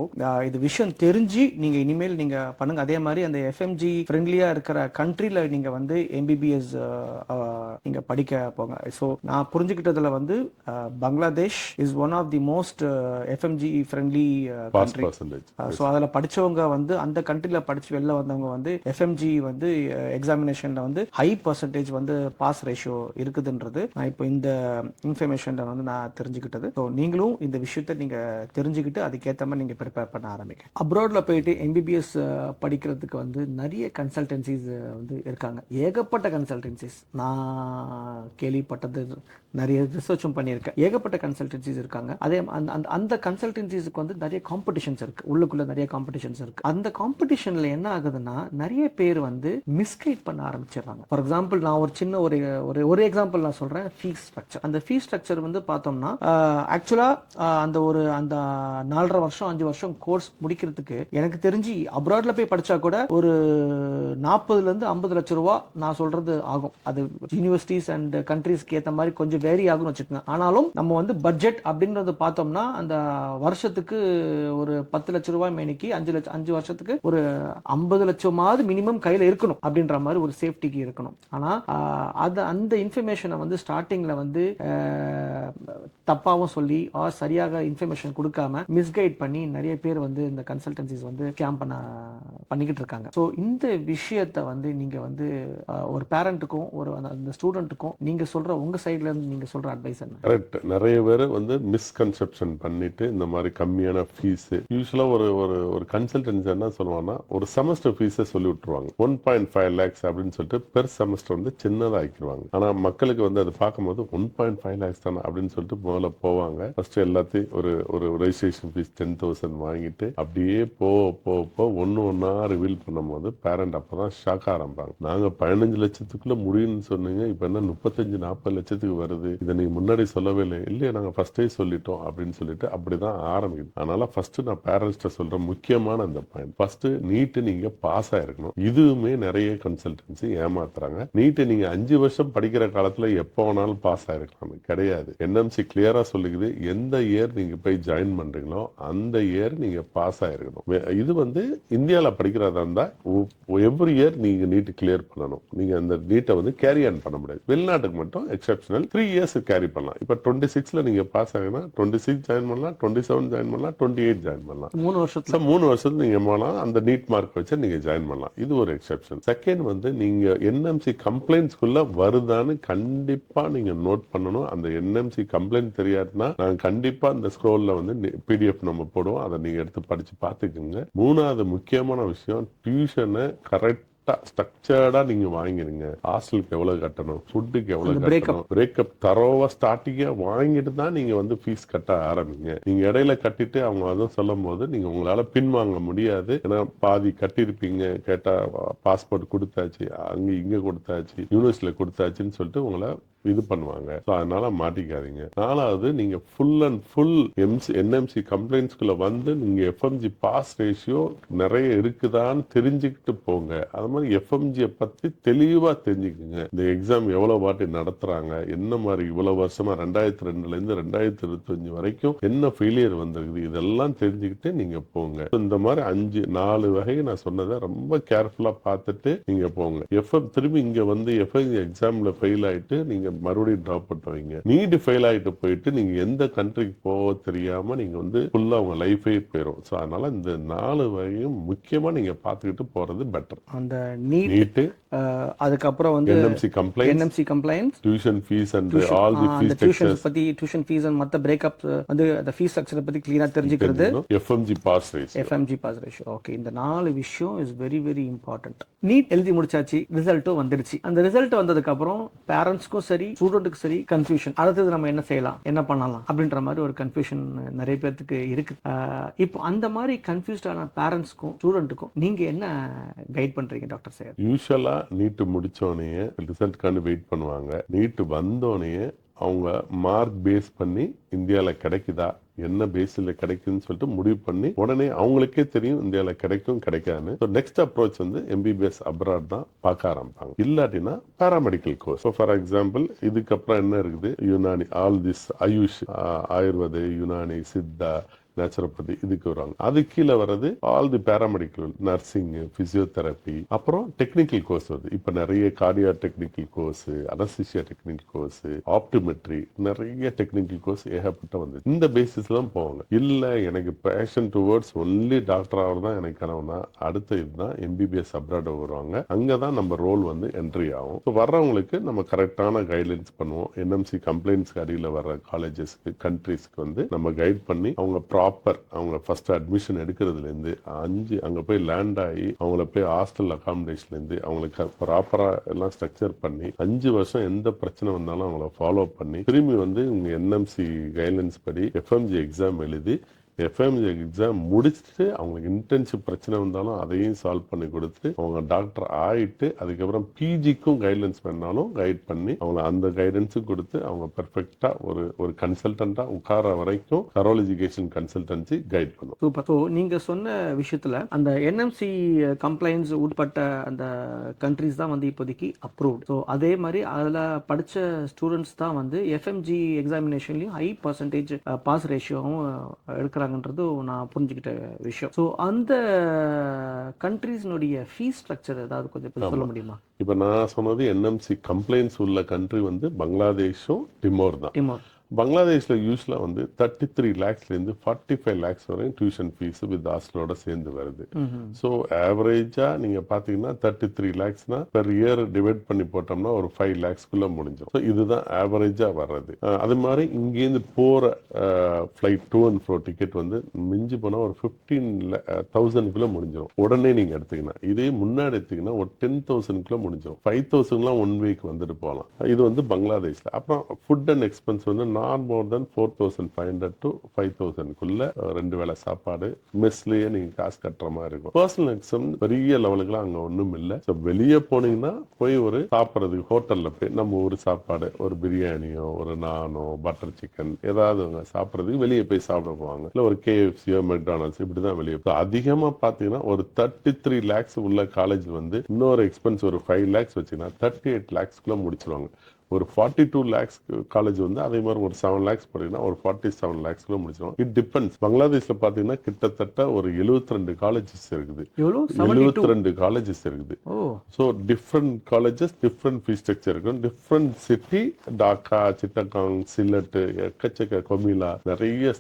இது விஷயம் தெரிஞ்சு நீங்க இனிமேல் நீங்க பண்ணுங்க. அதே மாதிரி அந்த எஃப்எம்ஜி ஃப்ரெண்ட்லியா இருக்கிற கண்ட்ரில நீங்க வந்து எம்பிபிஎஸ் நீங்க படிக்க போங்க. ஸோ நான் புரிஞ்சுக்கிட்டதுல வந்து Bangladesh is one of the most FMG friendly country. So அதில் படிச்சவங்க வந்து அந்த கண்ட்ரில படிச்சு வெளில வந்தவங்க வந்து எஃப்எம்ஜி வந்து எக்ஸாமினேஷன்ல வந்து ஹை பர்சன்டேஜ் வந்து பாஸ் ரேஷியோ இருக்குதுன்றது நான் இப்போ இந்த இன்ஃபர்மேஷன்ல வந்து நான் தெரிஞ்சுக்கிட்டது. ஸோ நீங்களும் இந்த விஷயத்தை நீங்க தெரிஞ்சுக்கிட்டு அதுக்கேற்ற மாதிரி நீங்க ப்ரிப்பேர் பண்ண ஆரம்பிங்க. அப்ராட்ல போயிட்டு எம்பிபிஎஸ் படிக்கிறதுக்கு வந்து நிறைய கன்சல்டன்சிஸ் வந்து இருக்காங்க. ஏகப்பட்ட கன்சல்டன்சிஸ் நான் கேள்விப்பட்டது, நிறைய ரிசர்ச்சும் பண்ணியிருக்கேன். ஏகப்பட்ட கன்சல்டன்சிஸ் இருக்காங்க. அதே அந்த கன்சல்டன்சிஸ்க்கு வந்து நிறைய காம்படிஷன்ஸ் இருக்கு. உள்ளுக்குள்ள நிறைய காம்படிஷன்ஸ் இருக்கு. அந்த காம்படிஷன்ல என்ன ஆகுதுன்னா நிறைய பேர் வந்து மிஸ்கைட் பண்ண ஆரம்பிச்சிடுறாங்க. ஃபார் எக்ஸாம்பிள் நான் ஒரு சின்ன ஒரு எக்ஸாம்பிள் நான் சொல்றேன். Fees structure. அந்த ஃபீஸ் ஸ்ட்ரக்சர் வந்து பார்த்தோம்னா ஆக்சுவலா அந்த 4.5 வருஷம் 5 வருஷம் கோர்ஸ் முடிக்கிறதுக்கு எனக்கு தெரிஞ்சு அப்ராட்ல போய் படிச்சா கூட ஒரு 40 இருந்து 50 லட்சம் ரூபாய் நான் சொல்றது ஆகும். அது யூனிவர்சிட்டிஸ் அண்ட் கண்ட்ரீஸ்க்கு ஏற்ற மாதிரி கொஞ்சம் வேரி ஆகும்னு வச்சுக்கோங்க. ஆனாலும் நம்ம வந்து பட்ஜெட் அப்படின்றது பார்த்தோம்னா அந்த வருஷத்துக்கு ஒரு 10 லட்சம் ரூபாய் மேனிக்கு 5 வருஷத்துக்கு ஒரு 50 லட்சமாவது மினிமம் கையில இருக்கணும் அப்படின்ற மாதிரி ஒரு சேஃப்டிக்கு இருக்கணும். ஆனா அந்த இன்ஃபர்மேஷனை வந்து ஸ்டார்டிங்ல வந்து தப்பாவும் சொல்லி சரியாக இன்ஃபர்மேஷன் கொடுக்காம மிஸ்கைட் பண்ணி நிறைய பேர் வந்து இந்த கன்சல்டன்சிஸ் வந்து ஸ்கேம் பண்ணிக்கிட்டு இருக்காங்க. ஸோ இந்த விஷயத்தை வந்து நீங்க வந்து ஒரு பேரண்ட்டுக்கும் அந்த ஸ்டூடெண்ட்டுக்கும் நீங்க சொல்ற உங்க சைட்ல இருந்து நீங்க சொல்ற அட்வைஸ் என்ன? கரெக்ட். நிறைய பேர் வந்து மிஸ்கன்செப்ஷன் பண்ணிட்டு இந்த மாதிரி கம்மியான ஃபீஸ் யூஸ்வலா ஒரு கன்சல்டன்சி என்ன சொல்லுவாங்கன்னா ஒரு செமஸ்டர் ஃபீஸை சொல்லி விட்டுருவாங்க. 1.5 lakhs அப்படின்னு சொல்லிட்டு பெர் செமஸ்டர் வந்து சின்னதாக ஆக்கிடுவாங்க. ஆனா மக்களுக்கு வந்து அது பார்க்கும்போது 1.5 lakhs தானே அப்படின்னு சொல்லிட்டு முதல்ல போவாங்க. ஃபர்ஸ்ட் எல்லாத்தையும் ஒரு ரெஜிஸ்ட்ரேஷன் ஃபீஸ் 10,000 வாங்கிட்டு அப்படியே போக ஒன்னா ரிவீல் பண்ணும்போது பேரண்ட் அப்பதான் ஷாக் ஆரம்பிப்பாங்க. நாங்க 15 லட்சத்துக்குள்ள முடியும்னு சொன்னீங்க, இப்ப என்ன 35-40 லட்சத்துக்கு வருது, இதை நீங்க முன்னாடி சொல்லவே இல்லை. இல்லையா நாங்க ஃபர்ஸ்டே சொல்லிட்டோம் அப்படின்னு சொல்லிட்டு அப்படிதான் ஆரம்பிக்குது. அதனால ஃபர்ஸ்ட் நான் பேரண்ட்ஸ்ட சொல்ற முக்கியமான அந்த பாயிண்ட், ஃபர்ஸ்ட் நீட் நீங்க பாஸ் ஆயிருக்கணும். இதுவுமே நிறைய கன்சல்டன்சி ஏமாத்துறாங்க. நீட் நீங்க 5 வருஷம் படிக்கிற காலத்துல எப்ப வேணாலும் பாஸ் ஆயிருக்கலாம் கிடையாது. என்எம்சி கிளியரா சொல்லிக்குது, எந்த இயர் நீங்க போய் ஜாயின் பண்றீங்களோ அந்த இயர் நீங்க பாஸ் ஆயிருக்கணும். இது வந்து இந்தியால படிக்கிறதா இருந்தா எவ்ரி இயர் நீங்க நீட் கிளியர் பண்ணணும். நீங்க அந்த நீட்டை வந்து கேரி ஆன் பண்ண முடியாது. வெளிநாட்டுக்கு மட்டும் எக்ஸெப்ஷனல் 3 இயர்ஸ் கேரி பண்ணலாம். இப்ப 26ல நீங்க பாஸ் ஆகினா 26 ஜாயின் பண்ணலாம், 27 ஜாயின் பண்ணலாம், 28 ஜாயின் பண்ணலாம். 3 வருஷத்துல நீங்க போலாம். அந்த நீட் மார்க் வச்சு நீங்க ஜாயின் பண்ணலாம். இது ஒரு எக்ஸெப்ஷன். செகண்ட் வந்து நீங்க என்எம்சி கம்ப்ளைண்ட்ஸ்குள்ள வருதான்னு கண்டிப்பா நீங்க நோட் பண்ணணும். அந்த என்எம்சி கம்ப்ளைண்ட் தெரியாதுன்னா நாங்க கண்டிப்பா அந்த ஸ்க்ரோல்ல வந்து பிடிஎஃப் நம்ம போடுவோம். அதை நீங்க எடுத்து படிச்சு பார்த்துக்குங்க. 3வது முக்கியமான விஷயம், டியூஷனை கரெக்ட் ஸ்ட்ரக்சர்டா நீங்க வாங்கிருங்க. ஹாஸ்டலுக்கு எவ்வளவு கட்டணும், ஃபுட்டுக்கு எவ்வளவு கட்டணும், பிரேக்கப் தரோவா ஸ்டார்டிங்கா வாங்கிட்டு தான் நீங்க வந்து ஃபீஸ் கட்ட ஆரம்பிங்க. நீங்க இடையில கட்டிட்டு அவங்க அதுவும் சொல்லும் போது நீங்க உங்களால பின்வாங்க முடியாது. ஏன்னா பாதி கட்டிருப்பீங்க, கேட்டா பாஸ்போர்ட் கொடுத்தாச்சு, அங்க இங்க கொடுத்தாச்சு, யூனிவர்சிட்டியில கொடுத்தாச்சுன்னு சொல்லிட்டு உங்களை இது பண்ணுவாங்க. ஸோ அதனால மாட்டிக்காதீங்க. 4வது நீங்க ஃபுல் அண்ட் ஃபுல் என்எம்சி கம்ப்ளைண்ட்ஸ்குள்ள வந்து நீங்க எஃப்எம்ஜி பாஸ் ரேஷியோ நிறைய இருக்குதான்னு தெரிஞ்சுக்கிட்டு போங்க. அது மாதிரி எஃப்எம்ஜியை பத்தி தெளிவா தெரிஞ்சுக்குங்க. இந்த எக்ஸாம் எவ்வளவு வாட்டி நடத்துறாங்க, என்ன மாதிரி இவ்வளவு வருஷமா 2002ல இருந்து 2025 வரைக்கும் என்ன ஃபெயிலியர் வந்திருக்குது, இதெல்லாம் தெரிஞ்சுக்கிட்டு நீங்க போங்க. இந்த மாதிரி 4 வகை நான் சொன்னதை ரொம்ப கேர்ஃபுல்லா பார்த்துட்டு நீங்க போங்க. திரும்பி இங்க வந்து எஃப்எம்ஜி எக்ஸாம்ல ஃபெயில் ஆயிட்டு நீங்க மறுபடியும் ட்ராப் பண்ணுவீங்க. நீட் ஃபெயில் ஆயிட்டு போயிட்டு நீங்க எந்த கண்ட்ரிக்கு போக தெரியாம நீங்க வந்து ஃபுல்லா உங்க லைஃபே போயிடும். ஸோ அதனால இந்த 4 வகையும் முக்கியமா நீங்க பார்த்துக்கிட்டு போறது பெட்டர். அந்த நீட், அதுக்கப்புறம் வந்து NMC complaints, tuition fees and all the fees structures பத்தி, டியூஷன் ஃபீஸ் அண்ட் மத்த பிரேக்கப் வந்து அந்த ஃபீஸ் ஸ்ட்ரக்சர் பத்தி கிளியரா தெரிஞ்சுக்கிறது, எஃப்எம்ஜி பாஸ் ரேஷியோ. ஓகே, இந்த 4 விஷயம் is very very important. NEET எழுதி முடிச்சாச்சு, ரிசல்ட்டும் வந்துருச்சு. அந்த ரிசல்ட் வந்ததுக்கு அப்புறம் பேரண்ட்ஸ்க்கும் சரி ஸ்டூடெண்ட்டுக்கும் சரி கன்ஃபியூஷன். அடுத்தது நம்ம என்ன செய்யலாம், என்ன பண்ணலாம் அப்படின்ற மாதிரி ஒரு கன்ஃபியூஷன் நிறைய பேருக்கு இருக்கு. இப்போ அந்த மாதிரி கன்ஃபியூஸ்டான பேரண்ட்ஸ்க்கும் ஸ்டூடெண்ட்டுக்கும் நீங்க என்ன கைட் பண்றீங்க டாக்டர் சார்? யூஸ்வலா நீட் முடிச்சோடனே ரிசல்ட்கான வெயிட் பண்ணுவாங்க. நீட் வந்தோடனே அவங்க மார்க் பேஸ் பண்ணி இந்தியாவில் கிடைக்குதா, என்ன பேஸில் கிடைக்குதுன்னு சொல்லிட்டு முடிவு பண்ணி உடனே அவங்களுக்கே தெரியும் இந்தியாவில் கிடைக்கும் கிடைக்காதுன்னு. நெக்ஸ்ட் அப்ரோச் வந்து எம்பிபிஎஸ் அப்ராட் தான் பார்க்க ஆரம்பிப்பாங்க. இல்லாட்டினா பாராமெடிக்கல் கோர்ஸ். ஃபார் எக்ஸாம்பிள் இதுக்கப்புறம் என்ன இருக்குது, Unani, all this AYUSH, Ayurveda, Unani, Siddha, naturopathy, இதுக்கு வருவாங்க. அது கீழே வர்றது all the paramedical, nursing, physiotherapy, அப்புறம் டெக்னிக்கல் கோர்ஸ் வருது. இப்ப நிறைய Cardia technical course, anaesthesia technical course, ஆப்டிமெட்ரி, நிறைய டெக்னிக்கல் கோர்ஸ் ஏகப்பட்ட வந்து இந்த பேசிஸ்ல தான் போவாங்க. இல்ல எனக்கு பேஷன் டுவர்ட்ஸ் ஒன்லி டாக்டர் ஆகிறது தான் எனக்கு கனவுனா அடுத்த இதுதான் எம்பிபிஎஸ் அப்ராட் வருவாங்க. அங்கதான் நம்ம ரோல் வந்து என்ட்ரி ஆகும். வர்றவங்களுக்கு நம்ம கரெக்டான கைட்லைன்ஸ் பண்ணுவோம். என்எம்சி கம்ப்ளைண்ட்ஸ்க்கு அடியில் வர்ற காலேஜஸ்க்கு, கண்ட்ரிஸ்க்கு வந்து நம்ம கைட் பண்ணி அவங்க ப்ராப்பர் அவங்க ஃபர்ஸ்ட் அட்மிஷன் எடுக்கிறதுல இருந்து அங்க போய் லேண்ட் ஆகி அவங்கள போய் ஹாஸ்டல் அகாமடேஷன்ல இருந்து அவங்களுக்கு ப்ராப்பரா எல்லாம் ஸ்ட்ரக்சர் பண்ணி 5 வருஷம் எந்த பிரச்சனை வந்தாலும் அவங்கள ஃபாலோ பண்ணி திரும்பி வந்து உங்க என்எம்சி கைட்லைன்ஸ் படி எஃப்எம்ஜி எக்ஸாம் எழுதி எஃப்எம்ஜி எக்ஸாம் முடிச்சுட்டு அவங்களுக்கு இன்டர்ன்ஷிப் பிரச்சனை வந்தாலும் அதையும் சால்வ் பண்ணி கொடுத்து அவங்க டாக்டர் ஆயிட்டு அதுக்கப்புறம் பிஜிக்கும் கைட்லைன்ஸ் பண்ணாலும் கைட் பண்ணி அவங்க அந்த கைடன்ஸும் கொடுத்து அவங்க பெர்ஃபெக்டா ஒரு கன்சல்டண்டா உட்கார வரைக்கும் கரோல் எஜுகேஷன் கன்சல்டன்சி கைட் பண்ணும். சூப்பர். ஸோ நீங்க சொன்ன விஷயத்துல அந்த என்எம்சி கம்ப்ளைண்ட்ஸ் உட்பட்ட அந்த கண்ட்ரிஸ் தான் வந்து இப்போதைக்கு அப்ரூவ்ட். ஸோ அதே மாதிரி அதுல படிச்ச ஸ்டூடெண்ட்ஸ் தான் வந்து எஃப்எம்ஜி எக்ஸாமினேஷன்லயும் ஹை பர்சன்டேஜ் பாஸ் ரேஷியோவும் எடுக்கிற நான் புரிஞ்சுக்கிட்ட விஷயம். சோ அந்த கண்ட்ரீஸ்னுடைய ஃபீஸ் ஸ்ட்ரக்சர் ஏதாவது கொஞ்சம் சொல்ல முடியுமா? இப்ப நான் சொன்னது என்எம்சி கம்ப்ளைண்ட்ஸ் உள்ள கண்ட்ரி வந்து பங்களாதேஷும் டிமோர் தான். பங்களாதேஷ்ல யூஸ்வலா வந்து 33 lakhsல இருந்து 45 lakhs வரையும் டியூஷன் ஃபீஸ் வித் ஹாஸ்டலோட சேர்ந்து வருது. ஸோ ஆவரேஜா நீங்க பாத்தீங்கன்னா 33 lakhsனா பெர் இயர் டிவைட் பண்ணி போட்டோம்னா ஒரு 5 lakhsக்குள்ள முடிஞ்சிடும். ஸோ இதுதான் ஆவரேஜா வர்றது. அது மாதிரி இங்கேருந்து போற flight to and fro ticket வந்து மிஞ்சி போனா ஒரு 15,000 முடிஞ்சிடும். உடனே நீங்க எடுத்தீங்கன்னா இதே முன்னாடி எடுத்தீங்கன்னா ஒரு 10,000 முடிஞ்சிடும். 5,000 ஒன் வீக் வந்துட்டு போகலாம். இது வந்து பங்களாதேஷ்ல. அப்புறம் ஃபுட் அண்ட் எக்ஸ்பென்ஸ் வந்து not more than 4,500 to 5,000 2 வேளை சாப்பாடு மெஸ்லயே நீங்க காசு கட்டுற மாதிரி இருக்கும். பர்சனல் எக்ஸம் பெரிய லெவலுக்குலாம் அங்க ஒண்ணும் இல்ல. வெளியே போனீங்கன்னா போய் ஒரு சாப்பிட்றதுக்கு ஹோட்டல்ல போய் நம்ம ஒரு சாப்பாடு, ஒரு பிரியாணியோ ஒரு நானோ பட்டர் சிக்கன் ஏதாவது சாப்பிட்றதுக்கு வெளியே போய் சாப்பிட போவாங்க. இல்ல ஒரு கேஎஃப்சியோ மெக்டானல்ட்ஸ் இப்படிதான் வெளியே. அதிகமா பாத்தீங்கன்னா ஒரு 33 lakhs உள்ள காலேஜ் வந்து இன்னொரு எக்ஸ்பென்ஸ் ஒரு 5 lakhs வச்சுன்னா 38 lakhsக்குள்ள முடிச்சிருவாங்க. ஒரு 42 lakhs காலேஜ் வந்து அதே மாதிரி ஒரு 7 lakhs படிக்கனா ஒரு 47 lakhsக்குள்ள முடிச்சிடும். It depends. பங்களாதேஷ்ல பாத்தீங்கன்னா கிட்டத்தட்ட ஒரு 72 காலேஜஸ் இருக்குது. 72 காலேஜஸ் இருக்குது. So different colleges different fees structure இருக்கும். டிஃப்ரெண்ட் சிட்டி, டாக்கா, சிட்டகாங், சில்லட், எக்கச்சக்க கொமிலா நிறைய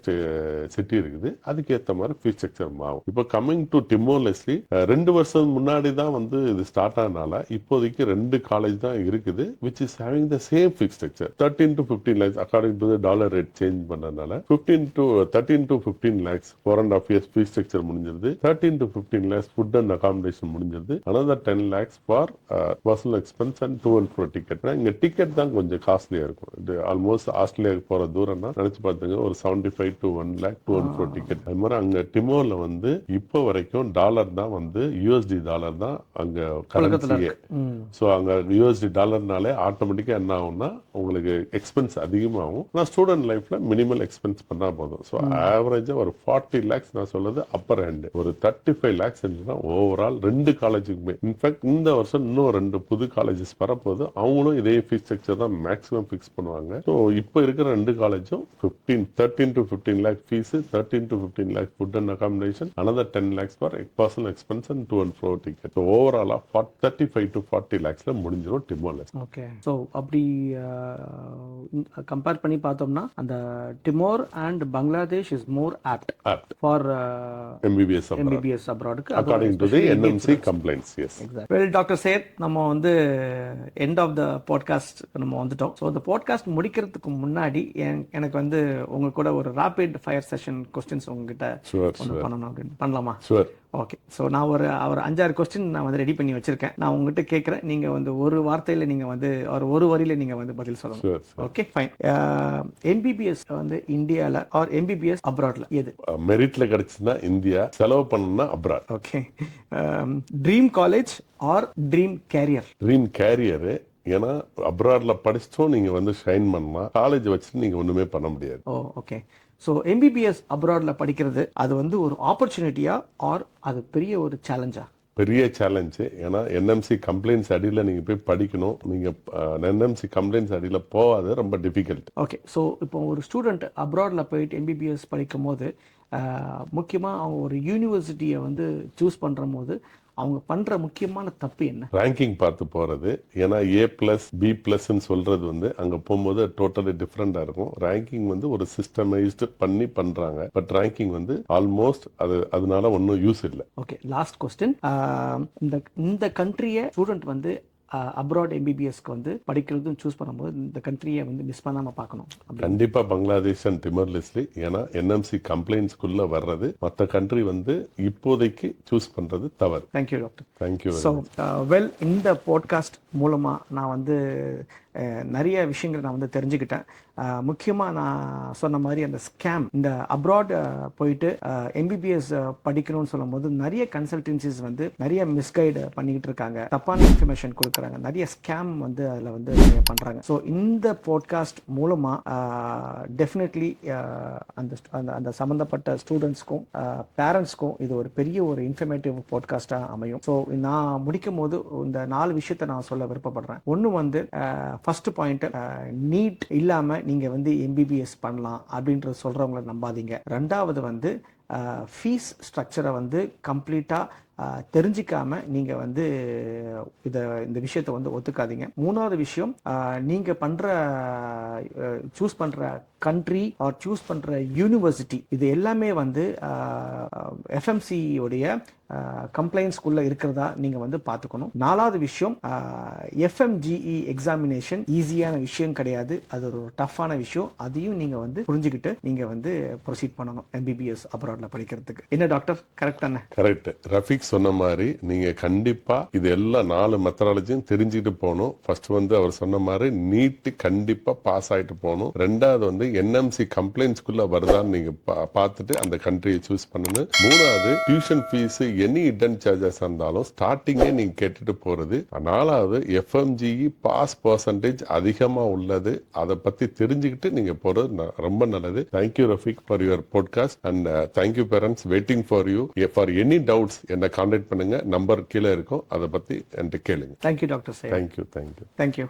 சிட்டி இருக்குது. அதுக்கேற்ற மாதிரி ஃபீஸ் ஸ்ட்ரக்சர் மாறும். இப்போ கமிங் டு டிமோர் லெஸ்லி 2 வருஷம் முன்னாடி தான் வந்து இது ஸ்டார்ட் ஆனனால இப்போதைக்கு 2 காலேஜ் தான் இருக்குது. Which is having the same fixed structure 13 to 15 lakhs according to the dollar rate change பண்ணனால 13 to 15 lakhs 4.5 years fee structure முடிஞ்சிருது. 13 to 15 lakhs food and accommodation முடிஞ்சிருது. another 10 lakhs for personal expense and to and fro ticket. இங்க ticket தான் கொஞ்சம் காஸ்ட்லியா இருக்கும். இது almost Australia போற தூரம்னா நினைச்சு பாத்துங்க ஒரு 75 to 1 lakh to and fro ticket. அது மாதிரி அங்க டிமோர்ல வந்து இப்போ வரைக்கும் டாலர் தான் வந்து யூஎஸ்டி டாலர் தான் அங்க கரன்சியே. சோ அங்க யூஎஸ்டி டாலர்னாலே ஆட்டோமேட்டிக்கா என்ன ஆகும்னா உங்களுக்கு எக்ஸ்பென்ஸ் அதிகமாகும். நான் ஸ்டூடெண்ட் லைஃப்ல மினிமல் எக்ஸ்பென்ஸ் பண்ணா போதும். ஸோ ஆவரேஜா ஒரு 40 lakhs நான் சொல்றது அப்பர் ஹேண்ட், ஒரு 35 lakhs இருந்துச்சுன்னா ஓவரால் 2 காலேஜுக்குமே. இன்ஃபேக்ட் இந்த வருஷம் இன்னும் 2 புது காலேஜஸ் வரப்போது, அவங்களும் இதே ஃபீஸ் ஸ்ட்ரக்சர் தான் மேக்ஸிமம் ஃபிக்ஸ் பண்ணுவாங்க. ஸோ இப்போ இருக்கிற 2 காலேஜும் 13 to 15 lakh fees, 13 to 15 lakh food and accommodation, another 10 lakhs for personal expense and to and fro ticket. ஓவராலா 35 to 40 lakhsல முடிஞ்சிடும் டிமோர்ல. ஓகே. ஸோ அப்படி கம்பேர் பண்ணி பார்த்தோம்னா அந்த Timor and Bangladesh is more apt for MBBS அப்ராடுக்கு according to the NMC complaints. Yes. Well, Dr. Seth, நம்ம வந்து எண்ட் ஆஃப் த பாட்காஸ்ட் நம்ம வந்துட்டோம். ஸோ இந்த பாட்காஸ்ட் முடிக்கிறதுக்கு முன்னாடி எனக்கு வந்து உங்க கூட ஒரு ராபிட் ஃபயர் செஷன் கொஸ்டின்ஸ் உங்ககிட்ட பண்ணணும் அப்படின்னு பண்ணலாமா? Sure. ஓகே. ஸோ நான் ஒரு 5-6 கொஸ்டின் நான் வந்து ரெடி பண்ணி வச்சிருக்கேன். நான் உங்ககிட்ட கேட்குறேன், நீங்க வந்து ஒரு வார்த்தையில நீங்க வந்து ஒரு வரியில நீங்க வந்து பதில் சொல்லணும். Okay, fine. MBBS வந்து இந்தியால ஆர் MBBS அப்ராட்ல எது? மெரிட்ல கிடைச்சுன்னா இந்தியா, செலவு பண்ணா abroad. Okay. Dream college or dream career? Dream career. ஏன்னா அப்ராட்ல படிச்சுட்டும் நீங்க வந்து ஷைன் பண்ணலாம், காலேஜ் வச்சுட்டு நீங்க ஒண்ணுமே பண்ண முடியாது. ஓகே. ஸோ MBBS அப்ராட்ல படிக்கிறது அது வந்து ஒரு ஆப்பர்ச்சுனிட்டியா ஆர் அது பெரிய ஒரு சேலஞ்சா? பெரிய சேலஞ்சு. ஏன்னா NMC கம்ப்ளைண்ட்ஸ் அடியில் நீங்கள் போய் படிக்கணும். நீங்கள் NMC கம்ப்ளைண்ட்ஸ் அடியில் போகாது, ரொம்ப டிஃபிகல்ட். ஓகே. ஸோ இப்போ ஒரு ஸ்டூடெண்ட் அப்ராடில் போயிட்டு MBBS படிக்கும் போது முக்கியமாக அவங்க ஒரு யூனிவர்சிட்டியை வந்து சூஸ் பண்ணுற போது அவங்க பண்ற முக்கியமான தப்பு என்ன? ரேங்கிங் பார்த்து போறது. ஏன்னா A+, B+ன்னு சொல்றது வந்து அங்க போகும்போது டோட்டலி டிஃப்ரெண்டா இருக்கும். ரேங்கிங் வந்து ஒரு சிஸ்டமைஸ்டு பண்ணி பண்றாங்க. பட் ரேங்கிங் வந்து ஆல்மோஸ்ட் அதனால ஒன்றும் யூஸ் இல்லை. ஓகே. Last question. இந்த கண்ட்ரியை ஸ்டூடெண்ட் வந்து அப்ராட் MBBSக்கு வந்து படிக்கிறதும் சூஸ் பண்ணும்போது இந்த கண்ட்ரியை வந்து மிஸ் பண்ணாம பார்க்கணும். கண்டிப்பா பங்களாதேஷ் அண்ட் டிமர் லெஸ்லி. ஏன்னா NMC கம்ப்ளைண்ட்ஸ்குள்ள வர்றது மற்ற கண்ட்ரி வந்து இப்போதைக்கு சூஸ் பண்றது தவறு. Thank you doctor. Thank you. So well, இந்த பாட்காஸ்ட் மூலமா நான் வந்து நிறைய விஷயங்களை நான் வந்து தெரிஞ்சுக்கிட்டேன். முக்கியமாக நான் சொன்ன மாதிரி அந்த ஸ்கேம், இந்த அப்ராட் போயிட்டு MBBS படிக்கணும்னு சொல்லும் போது நிறைய கன்சல்டன்சிஸ் வந்து நிறைய மிஸ்கைடு பண்ணிக்கிட்டு இருக்காங்க, தப்பான இன்ஃபர்மேஷன் கொடுக்குறாங்க, நிறைய ஸ்கேம் வந்து அதில் வந்து பண்ணுறாங்க. ஸோ இந்த பாட்காஸ்ட் மூலமாக டெஃபினெட்லி அந்த சம்மந்தப்பட்ட ஸ்டூடெண்ட்ஸ்க்கும் பேரண்ட்ஸ்க்கும் இது ஒரு பெரிய ஒரு இன்ஃபர்மேட்டிவ் பாட்காஸ்டாக அமையும். ஸோ நான் முடிக்கும் போது இந்த 4 விஷயத்தை நான் சொல்ல விருப்பப்படுறேன். ஒன்று வந்து ஃபர்ஸ்ட் பாயிண்ட், நீட் இல்லாம நீங்க வந்து MBBS பண்ணலாம் அப்படின்றது சொல்றவங்களை நம்பாதீங்க. ரெண்டாவது வந்து ஃபீஸ் ஸ்ட்ரக்சரை வந்து கம்ப்ளீட்டா தெரிஞ்சிக்காம நீங்க வந்து இந்த விஷயத்தை வந்து ஒத்துக்காதீங்க. மூணாவது விஷயம், நீங்க சூஸ் பண்ற கண்ட்ரி ஆர் சூஸ் பண்ற யூனிவர்சிட்டி இது எல்லாமே வந்து FMC உடைய கம்ப்ளைண்ட்ஸ்குள்ள இருக்கிறதா நீங்க வந்து பார்த்துக்கணும். நாலாவது விஷயம், FMGE எக்ஸாமினேஷன் ஈஸியான விஷயம் கிடையாது, அது ஒரு டஃப்பான விஷயம். அதையும் நீங்க வந்து புரிஞ்சுக்கிட்டு நீங்க வந்து ப்ரொசீட் பண்ணணும் MBBS அப்ராட்ல படிக்கிறதுக்கு. என்ன டாக்டர், கரெக்ட் தானே? கரெக்ட். ரஃபீக் சொன்ன மாதிரி நீங்க கண்டிப்பா இது எல்லாம் 4 மெத்தடாலஜியும் தெரிஞ்சுக்கிட்டு போகணும். ஃபர்ஸ்ட் வந்து அவர் சொன்ன மாதிரி நீட் கண்டிப்பா பாஸ் ஆயிட்டு போகணும். ரெண்டாவது வந்து NMC கம்ப்ளைண்ட்ஸ்குள்ள வருதான்னு நீங்க பார்த்துட்டு அந்த கண்ட்ரியை சூஸ் பண்ணணும். மூணாவது, tuition fees any hidden charges இருந்தாலும் ஸ்டார்டிங்கே நீங்க கேட்டுட்டு போறது. நாலாவது, FMGE பாஸ் பர்சன்டேஜ் அதிகமா உள்ளது, அதை பத்தி தெரிஞ்சுக்கிட்டு நீங்க போறது ரொம்ப நல்லது. Thank you Rafiq for your podcast and thank you parents, waiting for you. For any doubts என்ன கான்டாக்ட் பண்ணுங்க, நம்பர் கீழே இருக்கும், அதை பத்தி என்கிட்ட கேளுங்க. Thank you doctor. தேங்க்யூ. தேங்க்யூ.